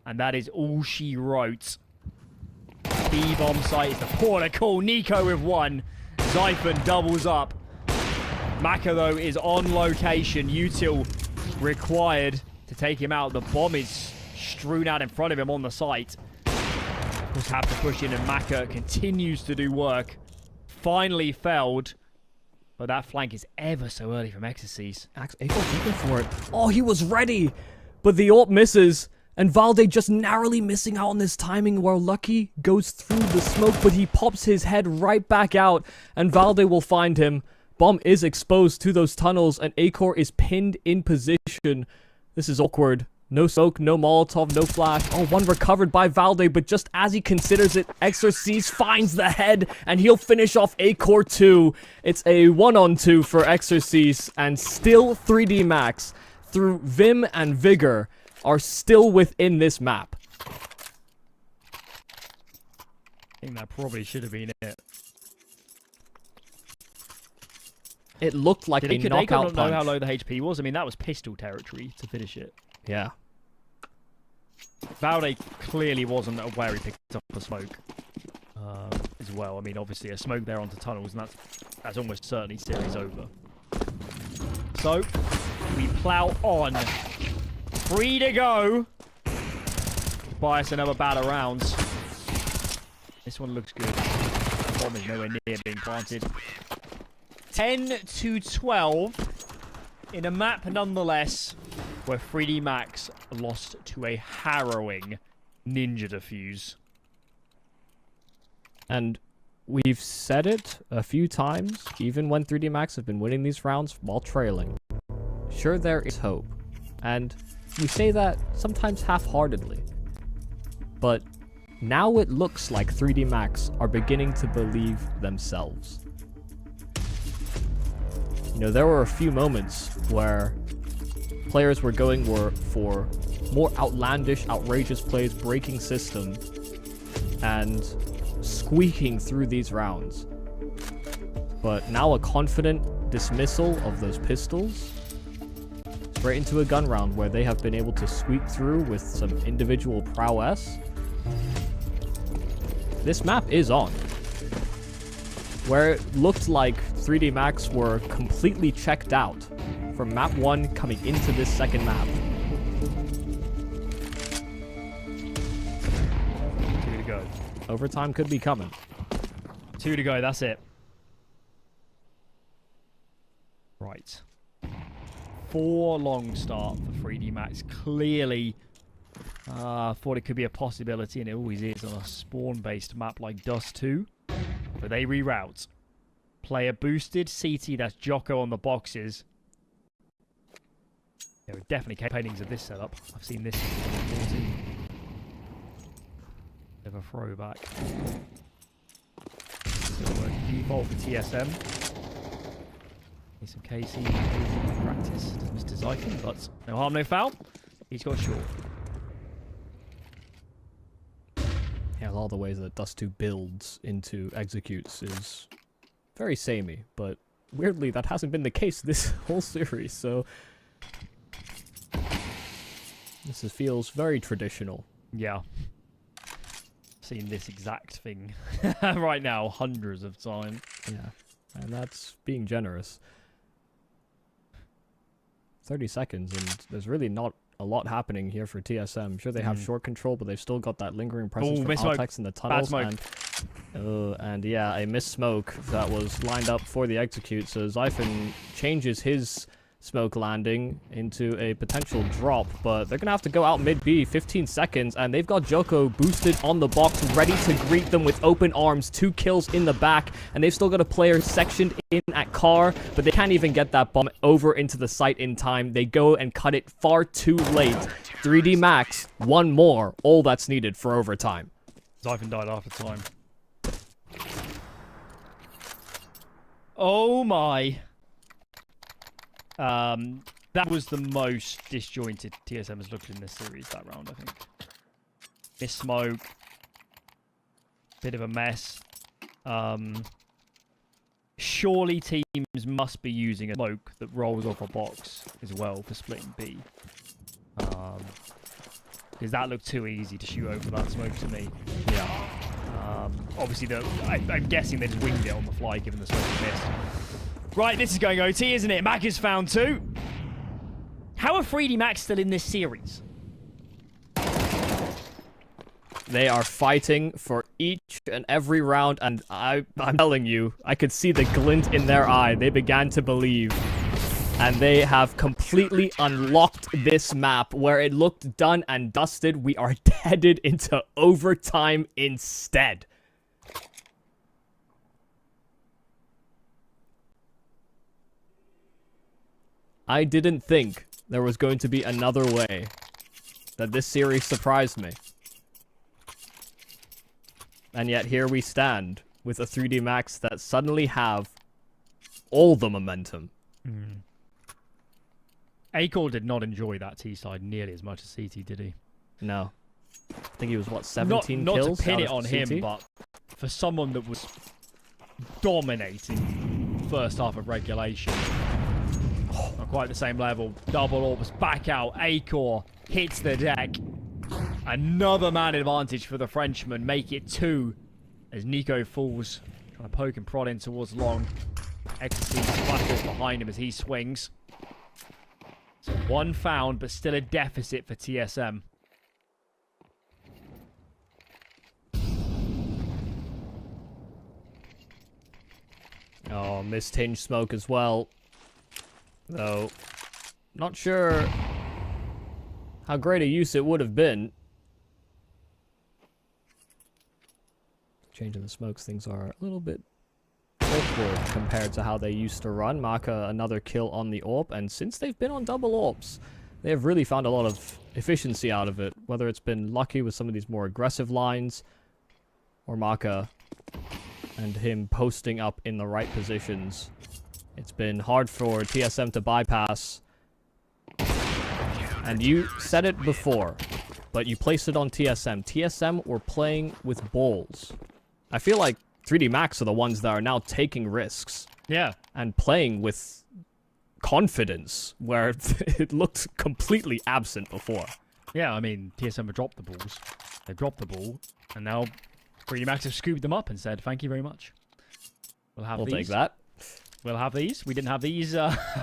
B: And that is all she wrote. B-bomb site is the corner call. Nico with 1. Zyphon doubles up. Maka, though, is on location. Util required to take him out. The bomb is strewn out in front of him on the site. Just have to push in, and Maka continues to do work. Finally felled. But that flank is ever so early from Ecstasies.
A: Aiko looking for it. Oh, he was ready! But the AWP misses. And Valde just narrowly missing out on this timing, while Lucky goes through the smoke, but he pops his head right back out, and Valde will find him. Bomb is exposed to those tunnels, and A-Core is pinned in position. This is awkward. No smoke, no Molotov, no flash. Oh, 1 recovered by Valde, but just as he considers it, Exorcise finds the head, and he'll finish off A-Core 2. It's a 1-on-2 for Exorcise, and still 3D Max, through Vim and Vigor, are still within this map.
B: I think that probably should have been it.
A: It looked like a knockout punch.
B: Did they know how low the HP was? I mean, that was pistol territory to finish it.
A: Yeah.
B: Valde clearly wasn't aware he picked up a smoke as well. I mean, obviously a smoke there onto tunnels, and that's almost certainly series over. So, we plow on. 3 to go. Buy us another battle rounds. This one looks good. The bomb is nowhere near being planted. 10 to 12 in a map nonetheless, where 3D Max lost to a harrowing Ninja Defuse.
A: And we've said it a few times, even when 3D Max have been winning these rounds while trailing. Sure, there is hope. And we say that sometimes half-heartedly. But now it looks like 3D Max are beginning to believe themselves. You know, there were a few moments where players were going for more outlandish, outrageous plays, breaking system, and squeaking through these rounds. But now a confident dismissal of those pistols straight into a gun round where they have been able to squeak through with some individual prowess. This map is on. Where it looked like 3D Max were completely checked out from map 1 coming into this second map. Overtime could be coming.
B: 2 to go, that's it. Right. 4 long start for 3D Max. Clearly, thought it could be a possibility, and it always is on a spawn-based map like Dust 2. But they reroute. Player boosted. CT, that's Jocko on the boxes. There are definitely paintings of this setup. I've seen this in 14. Bit of a throwback. Still working default for TSM. Need some KC practice. Mr. Zyken, but no harm, no foul. He's got short.
A: Yeah, a lot of the ways that Dust 2 builds into executes is very samey, but weirdly that hasn't been the case this whole series, so feels very traditional.
B: Yeah. Seen this exact thing right now hundreds of times.
A: Yeah, and that's being generous. 30 seconds, and there's really not a lot happening here for TSM. Sure, they have short control, but they've still got that lingering presence from Altex in the tunnels. And yeah, a missed smoke that was lined up for the execute. So Zyphon changes his smoke landing into a potential drop, but they're gonna have to go out mid B. 15 seconds, and they've got Joko boosted on the box, ready to greet them with open arms. 2 kills in the back, and they've still got a player sectioned in at car, but they can't even get that bomb over into the site in time. They go and cut it far too late. 3D Max, 1 more, all that's needed for overtime.
B: Zyphon died after time. Oh my. That was the most disjointed TSM has looked in this series that round, I think. Miss smoke. Bit of a mess. Surely teams must be using a smoke that rolls off a box as well for splitting B. Because that looked too easy to shoot over that smoke to me.
A: Yeah.
B: Obviously, I'm guessing they just winged it on the fly given the smoke missed. Right, this is going OT, isn't it? Mac is found too. How are 3D Max still in this series?
A: They are fighting for each and every round, and I'm telling you, I could see the glint in their eye. They began to believe, and they have completely unlocked this map where it looked done and dusted. We are headed into overtime instead. I didn't think there was going to be another way that this series surprised me. And yet here we stand with a 3D Max that suddenly have all the momentum.
B: Acor did not enjoy that T-side nearly as much as CT, did he?
A: No. I think he was, what, 17 kills?
B: Not to pin it on
A: CT?
B: him, but for someone that was dominating first half of regulation, not quite the same level. Double orbs back out. Acor hits the deck. Another man advantage for the Frenchman. Make it 2 as Nico falls. Trying to poke and prod in towards long. Ecstasy splatters behind him as he swings. So 1 found, but still a deficit for TSM.
A: Oh, missed hinge smoke as well. Though, not sure how great a use it would have been. Changing the smokes, things are a little bit awkward compared to how they used to run. Maka, another kill on the AWP, and since they've been on double AWPs, they have really found a lot of efficiency out of it, whether it's been lucky with some of these more aggressive lines, or Maka and him posting up in the right positions. It's been hard for TSM to bypass. And you said it before, but you placed it on TSM. TSM were playing with balls. I feel like 3D Max are the ones that are now taking risks.
B: Yeah.
A: And playing with confidence, where it looked completely absent before.
B: Yeah, I mean, TSM have dropped the balls. They dropped the ball, and now 3D Max have scooped them up and said, thank you very much. We'll
A: take that.
B: We'll have these. We didn't have these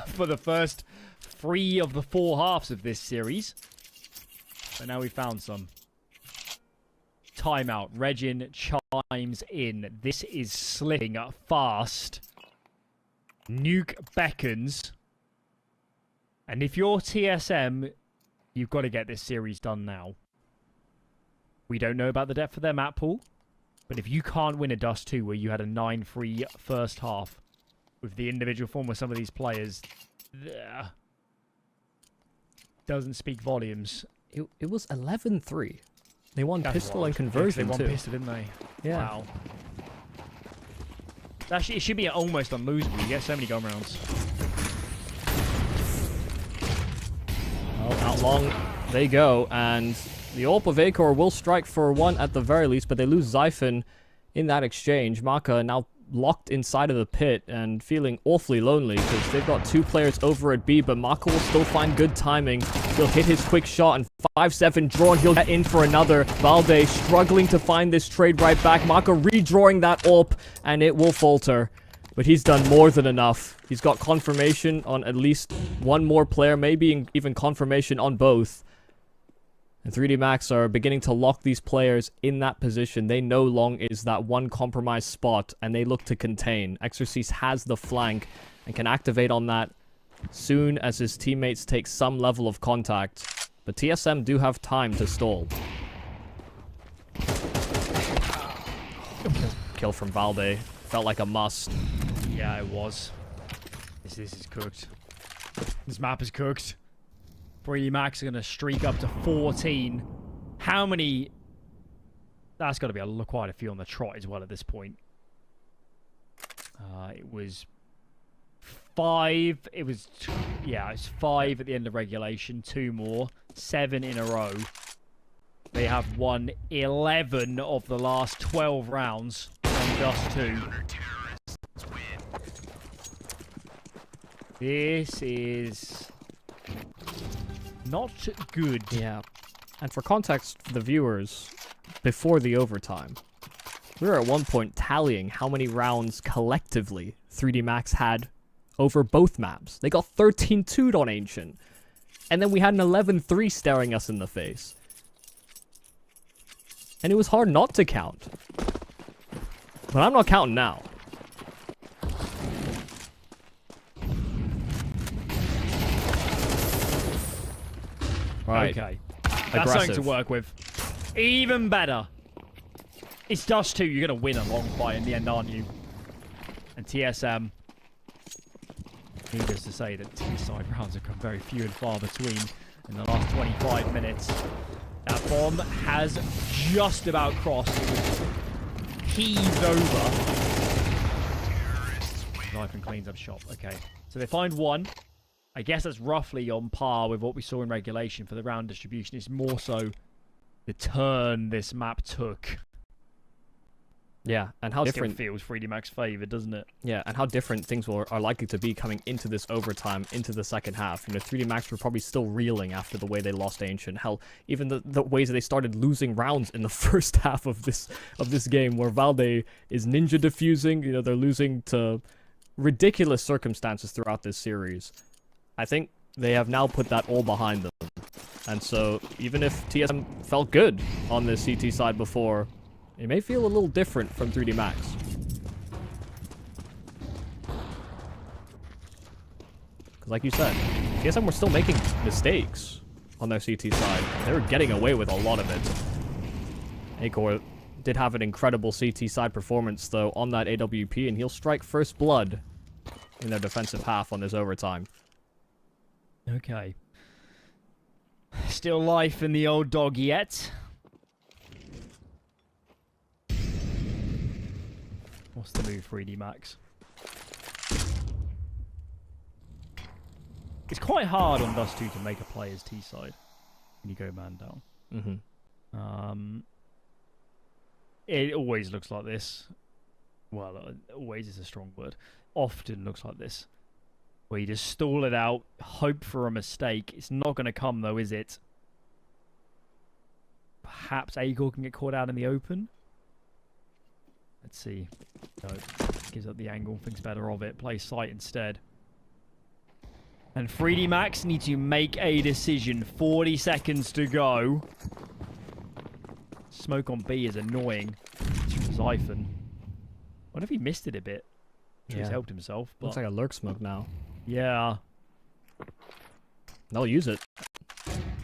B: for the first 3 of the 4 halves of this series. But now we found some. timeout. Regin chimes in. This is slipping fast. Nuke beckons. And if you're TSM, you've got to get this series done now. We don't know about the depth of their map pool. But if you can't win a Dust 2 where you had a 9-3 first half with the individual form of some of these players, doesn't speak volumes.
A: It was 11-3. They won
B: That's
A: pistol
B: wild.
A: and conversion,
B: they won
A: too.
B: pistol, didn't they?
A: Yeah.
B: Wow. Actually, it should be almost unlosable. You get so many gun rounds.
A: Well, out long they go, and the AWP of Acor will strike for one at the very least, but they lose Zyphon in that exchange. Maka now locked inside of the pit and feeling awfully lonely because they've got two players over at B, but Maka will still find good timing. He'll hit his quick shot and 5-7 drawn. He'll get in for another. Valde struggling to find this trade right back. Maka redrawing that AWP, and it will falter. But he's done more than enough. He's got confirmation on at least one more player, maybe even confirmation on both. And 3D Max are beginning to lock these players in that position. They know Long is that one compromised spot, and they look to contain. Exorcist has the flank and can activate on that soon as his teammates take some level of contact. But TSM do have time to stall. Kill from Valde. Felt like a must.
B: Yeah, it was. This is cooked. This map is cooked. 3D Max are going to streak up to 14. How many? That's got to be quite a few on the trot as well at this point. It was 5. It was 5 at the end of regulation. 2 more. 7 in a row. They have won 11 of the last 12 rounds on Dust 2. This is not good.
A: Yeah. And for context for the viewers, before the overtime, we were at one point tallying how many rounds collectively 3D Max had over both maps. They got 13-2'd on Ancient. And then we had an 11-3 staring us in the face. And it was hard not to count. But I'm not counting now. Right.
B: Okay. That's something to work with. Even better. It's Dust 2. You're going to win a long fight in the end, aren't you? And TSM, needless to say that T-side rounds have come very few and far between in the last 25 minutes. That bomb has just about crossed. It was heaved over. Knife and cleans up shop. Okay. So they find one. I guess that's roughly on par with what we saw in regulation for the round distribution. It's more so the turn this map took.
A: Yeah, and how different
B: feels 3D Max favoured, doesn't it?
A: Yeah, and how different things are likely to be coming into this overtime, into the second half. You know, 3D Max were probably still reeling after the way they lost Ancient. Hell, even the ways that they started losing rounds in the first half of this game, where Valde is ninja defusing. You know, they're losing to ridiculous circumstances throughout this series. I think they have now put that all behind them. And so, even if TSM felt good on the CT side before, it may feel a little different from 3D Max. Because like you said, TSM were still making mistakes on their CT side. They were getting away with a lot of it. Acor did have an incredible CT side performance, though, on that AWP, and he'll strike first blood in their defensive half on this overtime.
B: Okay. Still life in the old dog yet. What's the move, 3D Max? It's quite hard on Dust 2 to make a play as T-side when you go man down.
A: Mm-hmm.
B: It always looks like this. Well, always is a strong word. Often looks like this. Where you just stall it out, hope for a mistake. It's not going to come, though, is it? Perhaps Acor can get caught out in the open. Let's see. No, gives up the angle, thinks better of it. Plays sight instead. And 3D Max need to make a decision. 40 seconds to go. Smoke on B is annoying. It's from Zyphon. What if he missed it a bit? He's helped himself. But...
A: Looks like a lurk smoke now.
B: Yeah.
A: They'll use it.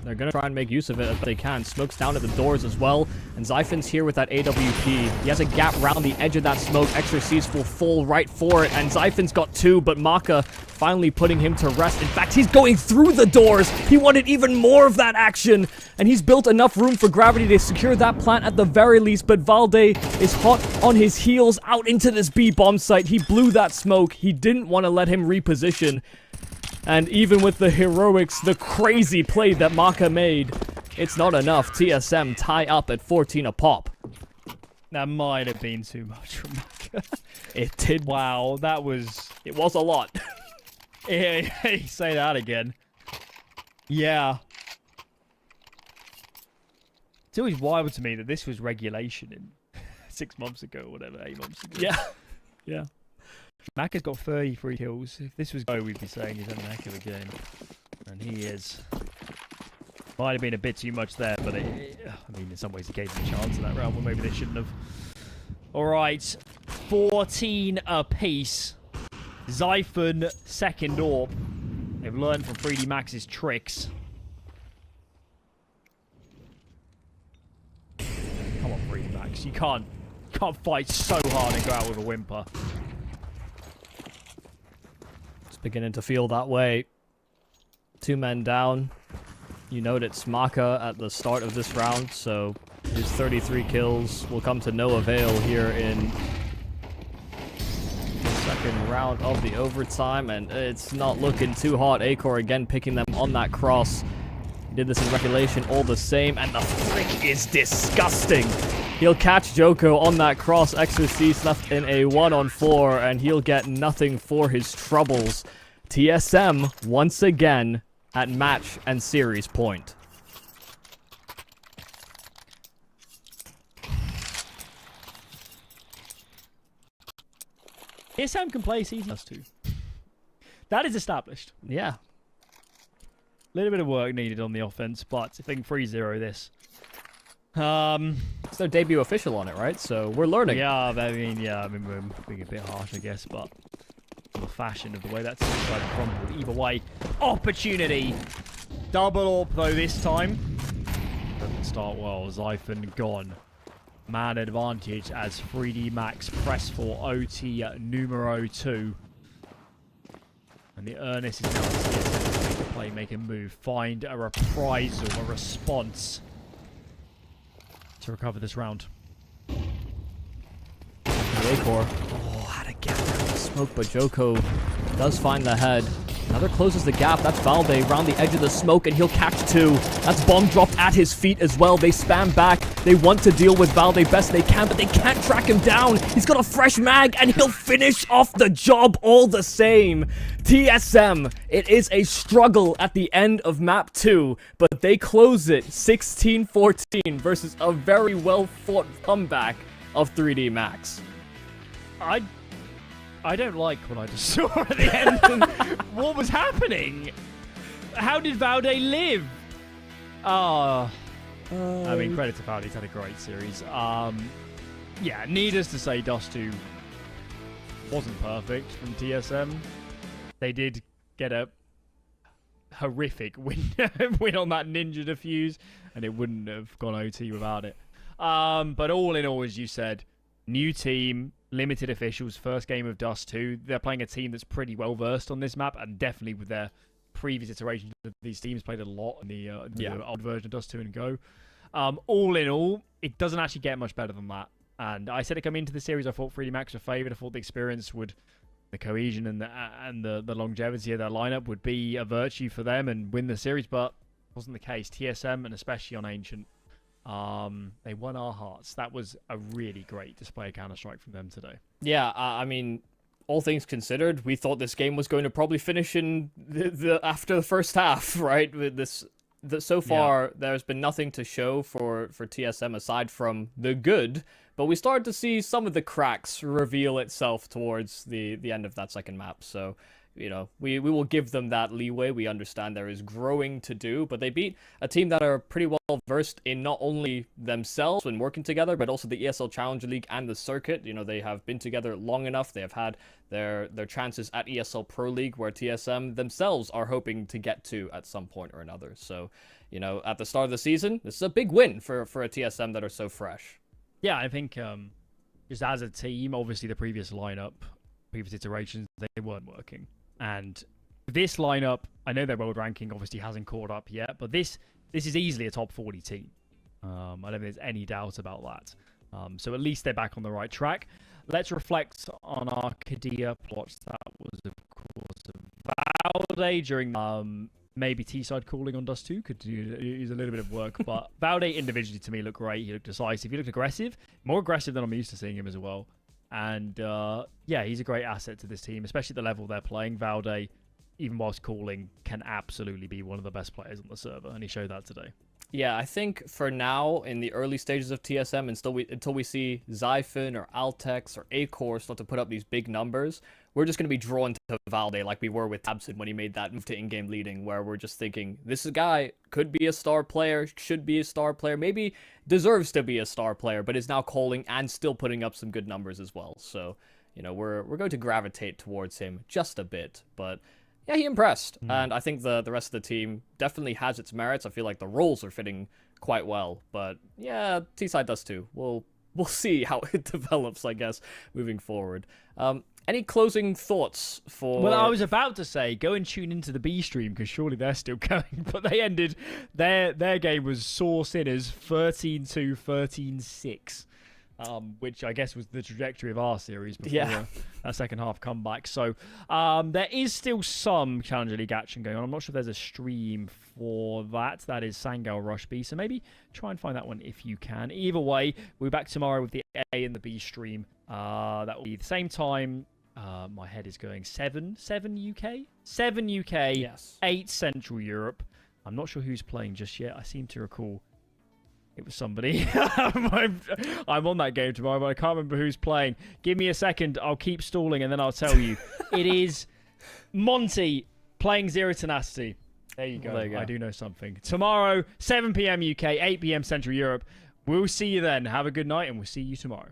A: They're going to try and make use of it if they can. Smoke's down at the doors as well. And Zyphon's here with that AWP. He has a gap round the edge of that smoke. Extra C's will fall right for it. And Zyphon's got 2, but Maka finally putting him to rest. In fact, he's going through the doors. He wanted even more of that action. And he's built enough room for Gravity to secure that plant at the very least. But Valde is hot on his heels out into this B bomb site. He blew that smoke. He didn't want to let him reposition. And even with the heroics, the crazy play that Maka made, it's not enough. TSM tie up at 14 a pop.
B: That might have been too much from Maka.
A: It did.
B: Wow, that was...
A: It was a lot.
B: Yeah, say that again. Yeah. It's always wild to me that this was regulation in 6 months ago or whatever, 8 months ago.
A: Yeah. Yeah.
B: Maka's got 33 kills. If this was Go, we'd be saying he's having a heck of a game. And he is. Might have been a bit too much there, but I mean, in some ways, he gave him a chance in that round, but maybe they shouldn't have. Alright, 14 apiece. Zyphon, second AWP. They've learned from 3D Max's tricks. Come on, 3D Max. You can't fight so hard and go out with a whimper.
A: Beginning to feel that way. 2 men down. You note it's Maka at the start of this round, so his 33 kills will come to no avail here in the second round of the overtime, and it's not looking too hot. Acor again picking them on that cross. He did this in regulation all the same, and the flick is disgusting. He'll catch Joko on that cross. Exorcist left in a 1-on-4, and he'll get nothing for his troubles. TSM, once again, at match and series point.
B: TSM can play season +2. That is established.
A: Yeah.
B: A little bit of work needed on the offense, but I think 3-0 this.
A: It's their debut official on it, right? So we're learning.
B: Yeah, I mean, we're being a bit harsh, I guess, but the fashion of the way that's decided to crumble. Either way, opportunity. Double AWP though this time. Doesn't start well. Zyphon gone. Man advantage as 3D Max press for OT numero 2. And the earnest is now to make a play, make a move, find a reprisal, a response to recover this round.
A: Acor. Oh, had a gap around the smoke, but Joko does find the head. Another closes the gap. That's Valde around the edge of the smoke, and he'll catch 2. That's bomb dropped at his feet as well. They spam back. They want to deal with Valde best they can, but they can't track him down. He's got a fresh mag, and he'll finish off the job all the same. TSM, it is a struggle at the end of map 2, but they close it 16-14 versus a very well-fought comeback of 3D Max.
B: I don't like what I just saw at the end. What was happening? How did Valde live? I mean, credit to Valde. He's had a great series. Yeah, needless to say, Dust 2 wasn't perfect from TSM. They did get a horrific win on that ninja defuse, and it wouldn't have gone OT without it. But all in all, as you said, new team, limited officials, first game of Dust 2. They're playing a team that's pretty well versed on this map, and definitely with their previous iterations of these teams played a lot in the old version of Dust 2 and Go. All in all, it doesn't actually get much better than that. And I said it coming into the series, I thought 3D Max were favoured. I thought the experience would, the cohesion and the longevity of their lineup would be a virtue for them and win the series, but it wasn't the case. TSM, and especially on Ancient, they won our hearts. That was a really great display of Counter-Strike from them today.
A: Yeah, I mean, all things considered, we thought this game was going to probably finish in after the first half, right? With this, so far, there's been nothing to show for TSM aside from the good, but we started to see some of the cracks reveal itself towards the end of that second map. So you know, we will give them that leeway. We understand there is growing to do, but they beat a team that are pretty well versed in not only themselves when working together, but also the ESL Challenger League and the circuit. You know, they have been together long enough. They have had their chances at ESL Pro League, where TSM themselves are hoping to get to at some point or another. So, you know, at the start of the season, this is a big win for a TSM that are so fresh.
B: Yeah, I think just as a team, obviously the previous lineup, previous iterations, they weren't working. And this lineup, I know their world ranking obviously hasn't caught up yet, but this is easily a top 40 team. I don't think there's any doubt about that. So at least they're back on the right track. Let's reflect on Arcadia plots. That was, of course, Valde during maybe T-side calling on Dust 2 could use a little bit of work, but Valde individually to me looked great. He looked decisive. He looked aggressive, more aggressive than I'm used to seeing him as well. And yeah, he's a great asset to this team, especially at the level they're playing. Valde, even whilst calling, can absolutely be one of the best players on the server, and he showed that today.
A: Yeah, I think for now, in the early stages of TSM, until we see Zyphon or Altex or Acor start to put up these big numbers, we're just going to be drawn to Valde like we were with Tabson when he made that move to in-game leading, where we're just thinking, this guy could be a star player, should be a star player, maybe deserves to be a star player, but is now calling and still putting up some good numbers as well. So, you know, we're going to gravitate towards him just a bit, but yeah, he impressed, and I think the rest of the team definitely has its merits. I feel like the roles are fitting quite well, but yeah, T-side does too. We'll see how it develops, I guess, moving forward. Any closing thoughts for...
B: Well, I was about to say, go and tune into the B stream, because surely they're still going, but they ended... Their game was Source Sinners 13-2, 13-6. Which I guess was the trajectory of our series before that second half comeback. So there is still some Challenger League action going on. I'm not sure if there's a stream for that. That is Sangal Rush B. So maybe try and find that one if you can. Either way, we'll be back tomorrow with the A and the B stream. That will be the same time. My head is going 7 UK? 7 UK,
A: yes.
B: 8 Central Europe. I'm not sure who's playing just yet. I seem to recall it was somebody. I'm on that game tomorrow, but I can't remember who's playing. Give me a second. I'll keep stalling, and then I'll tell you. It is Monty playing Zero Tenacity. There you go. There you go. I do know something. Tomorrow, 7 p.m. UK, 8 p.m. Central Europe. We'll see you then. Have a good night, and we'll see you tomorrow.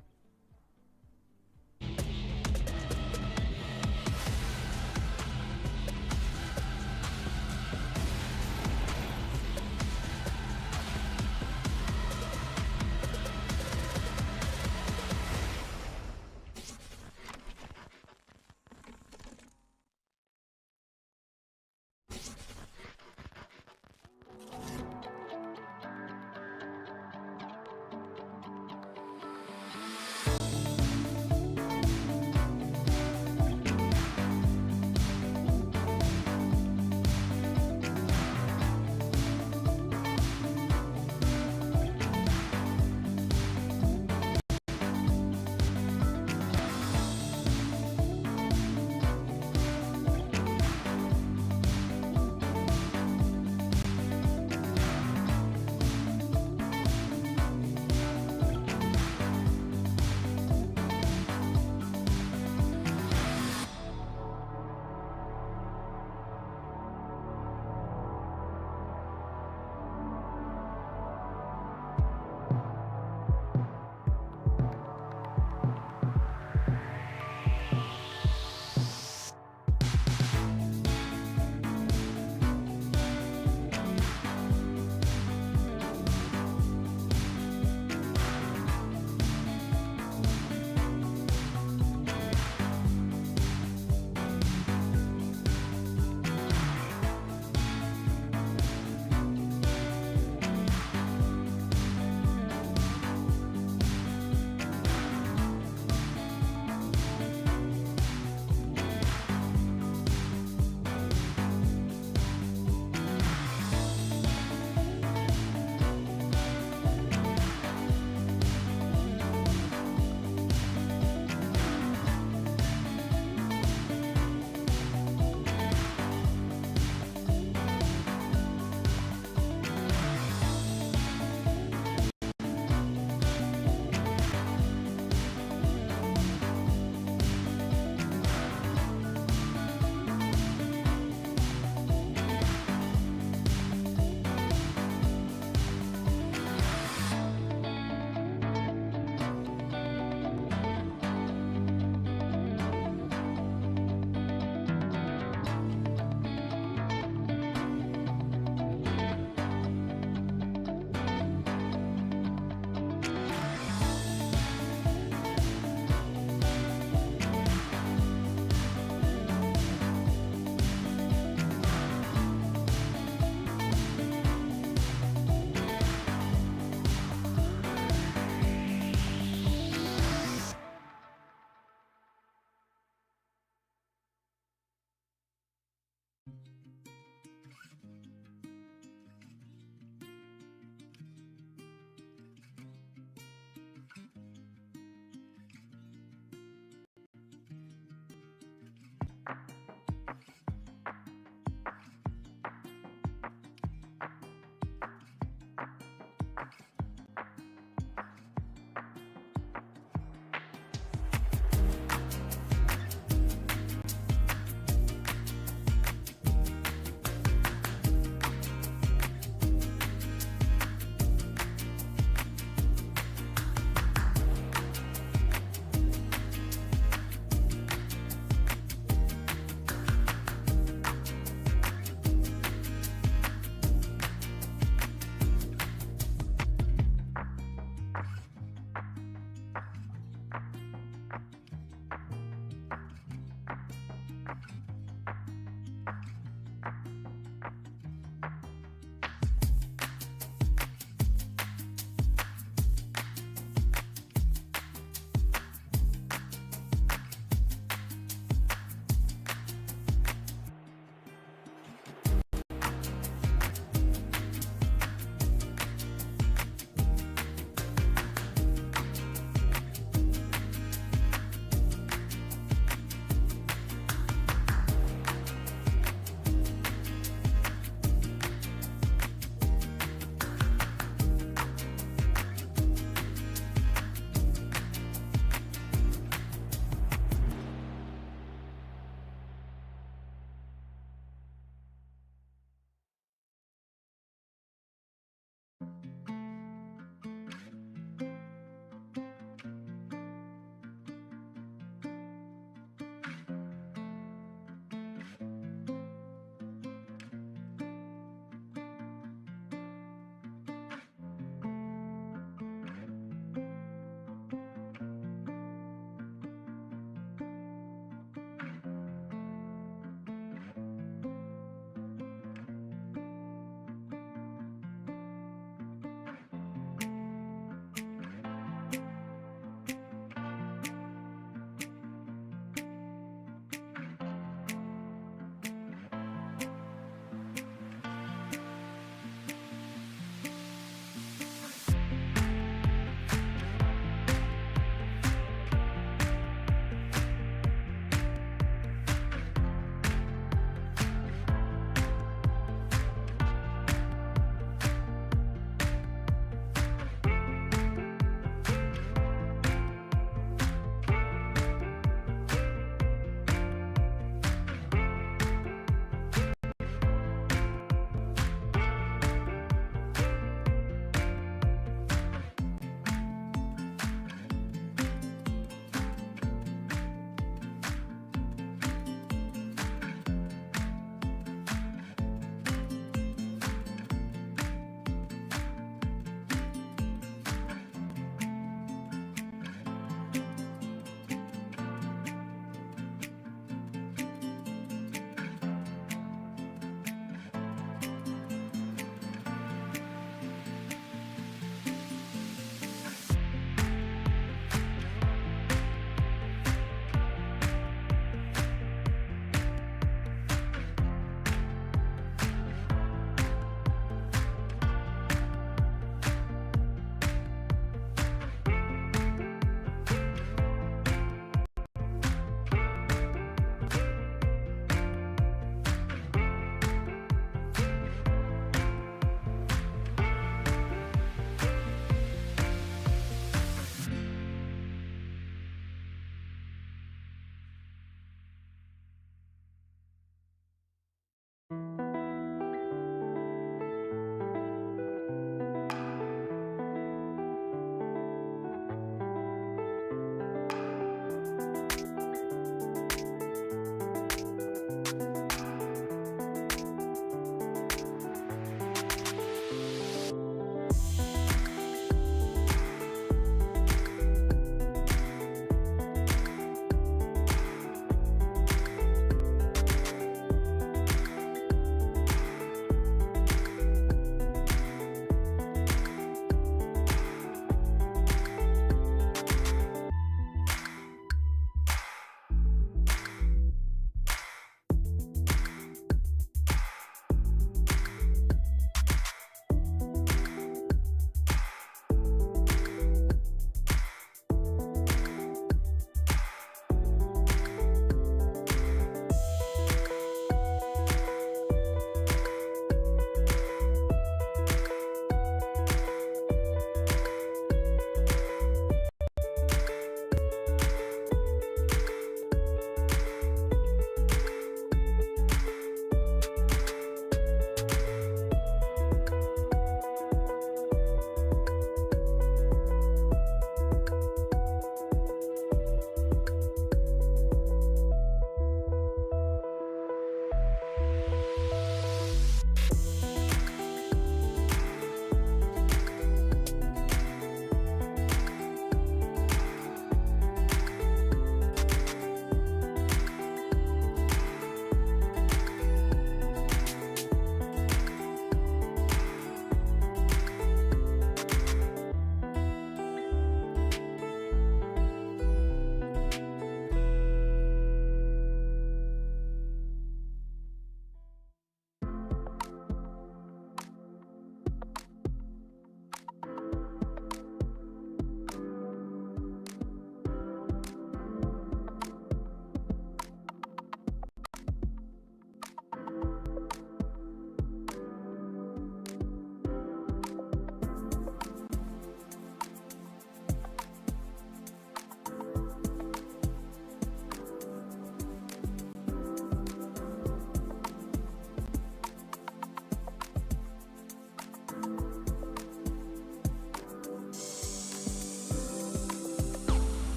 A: Bye.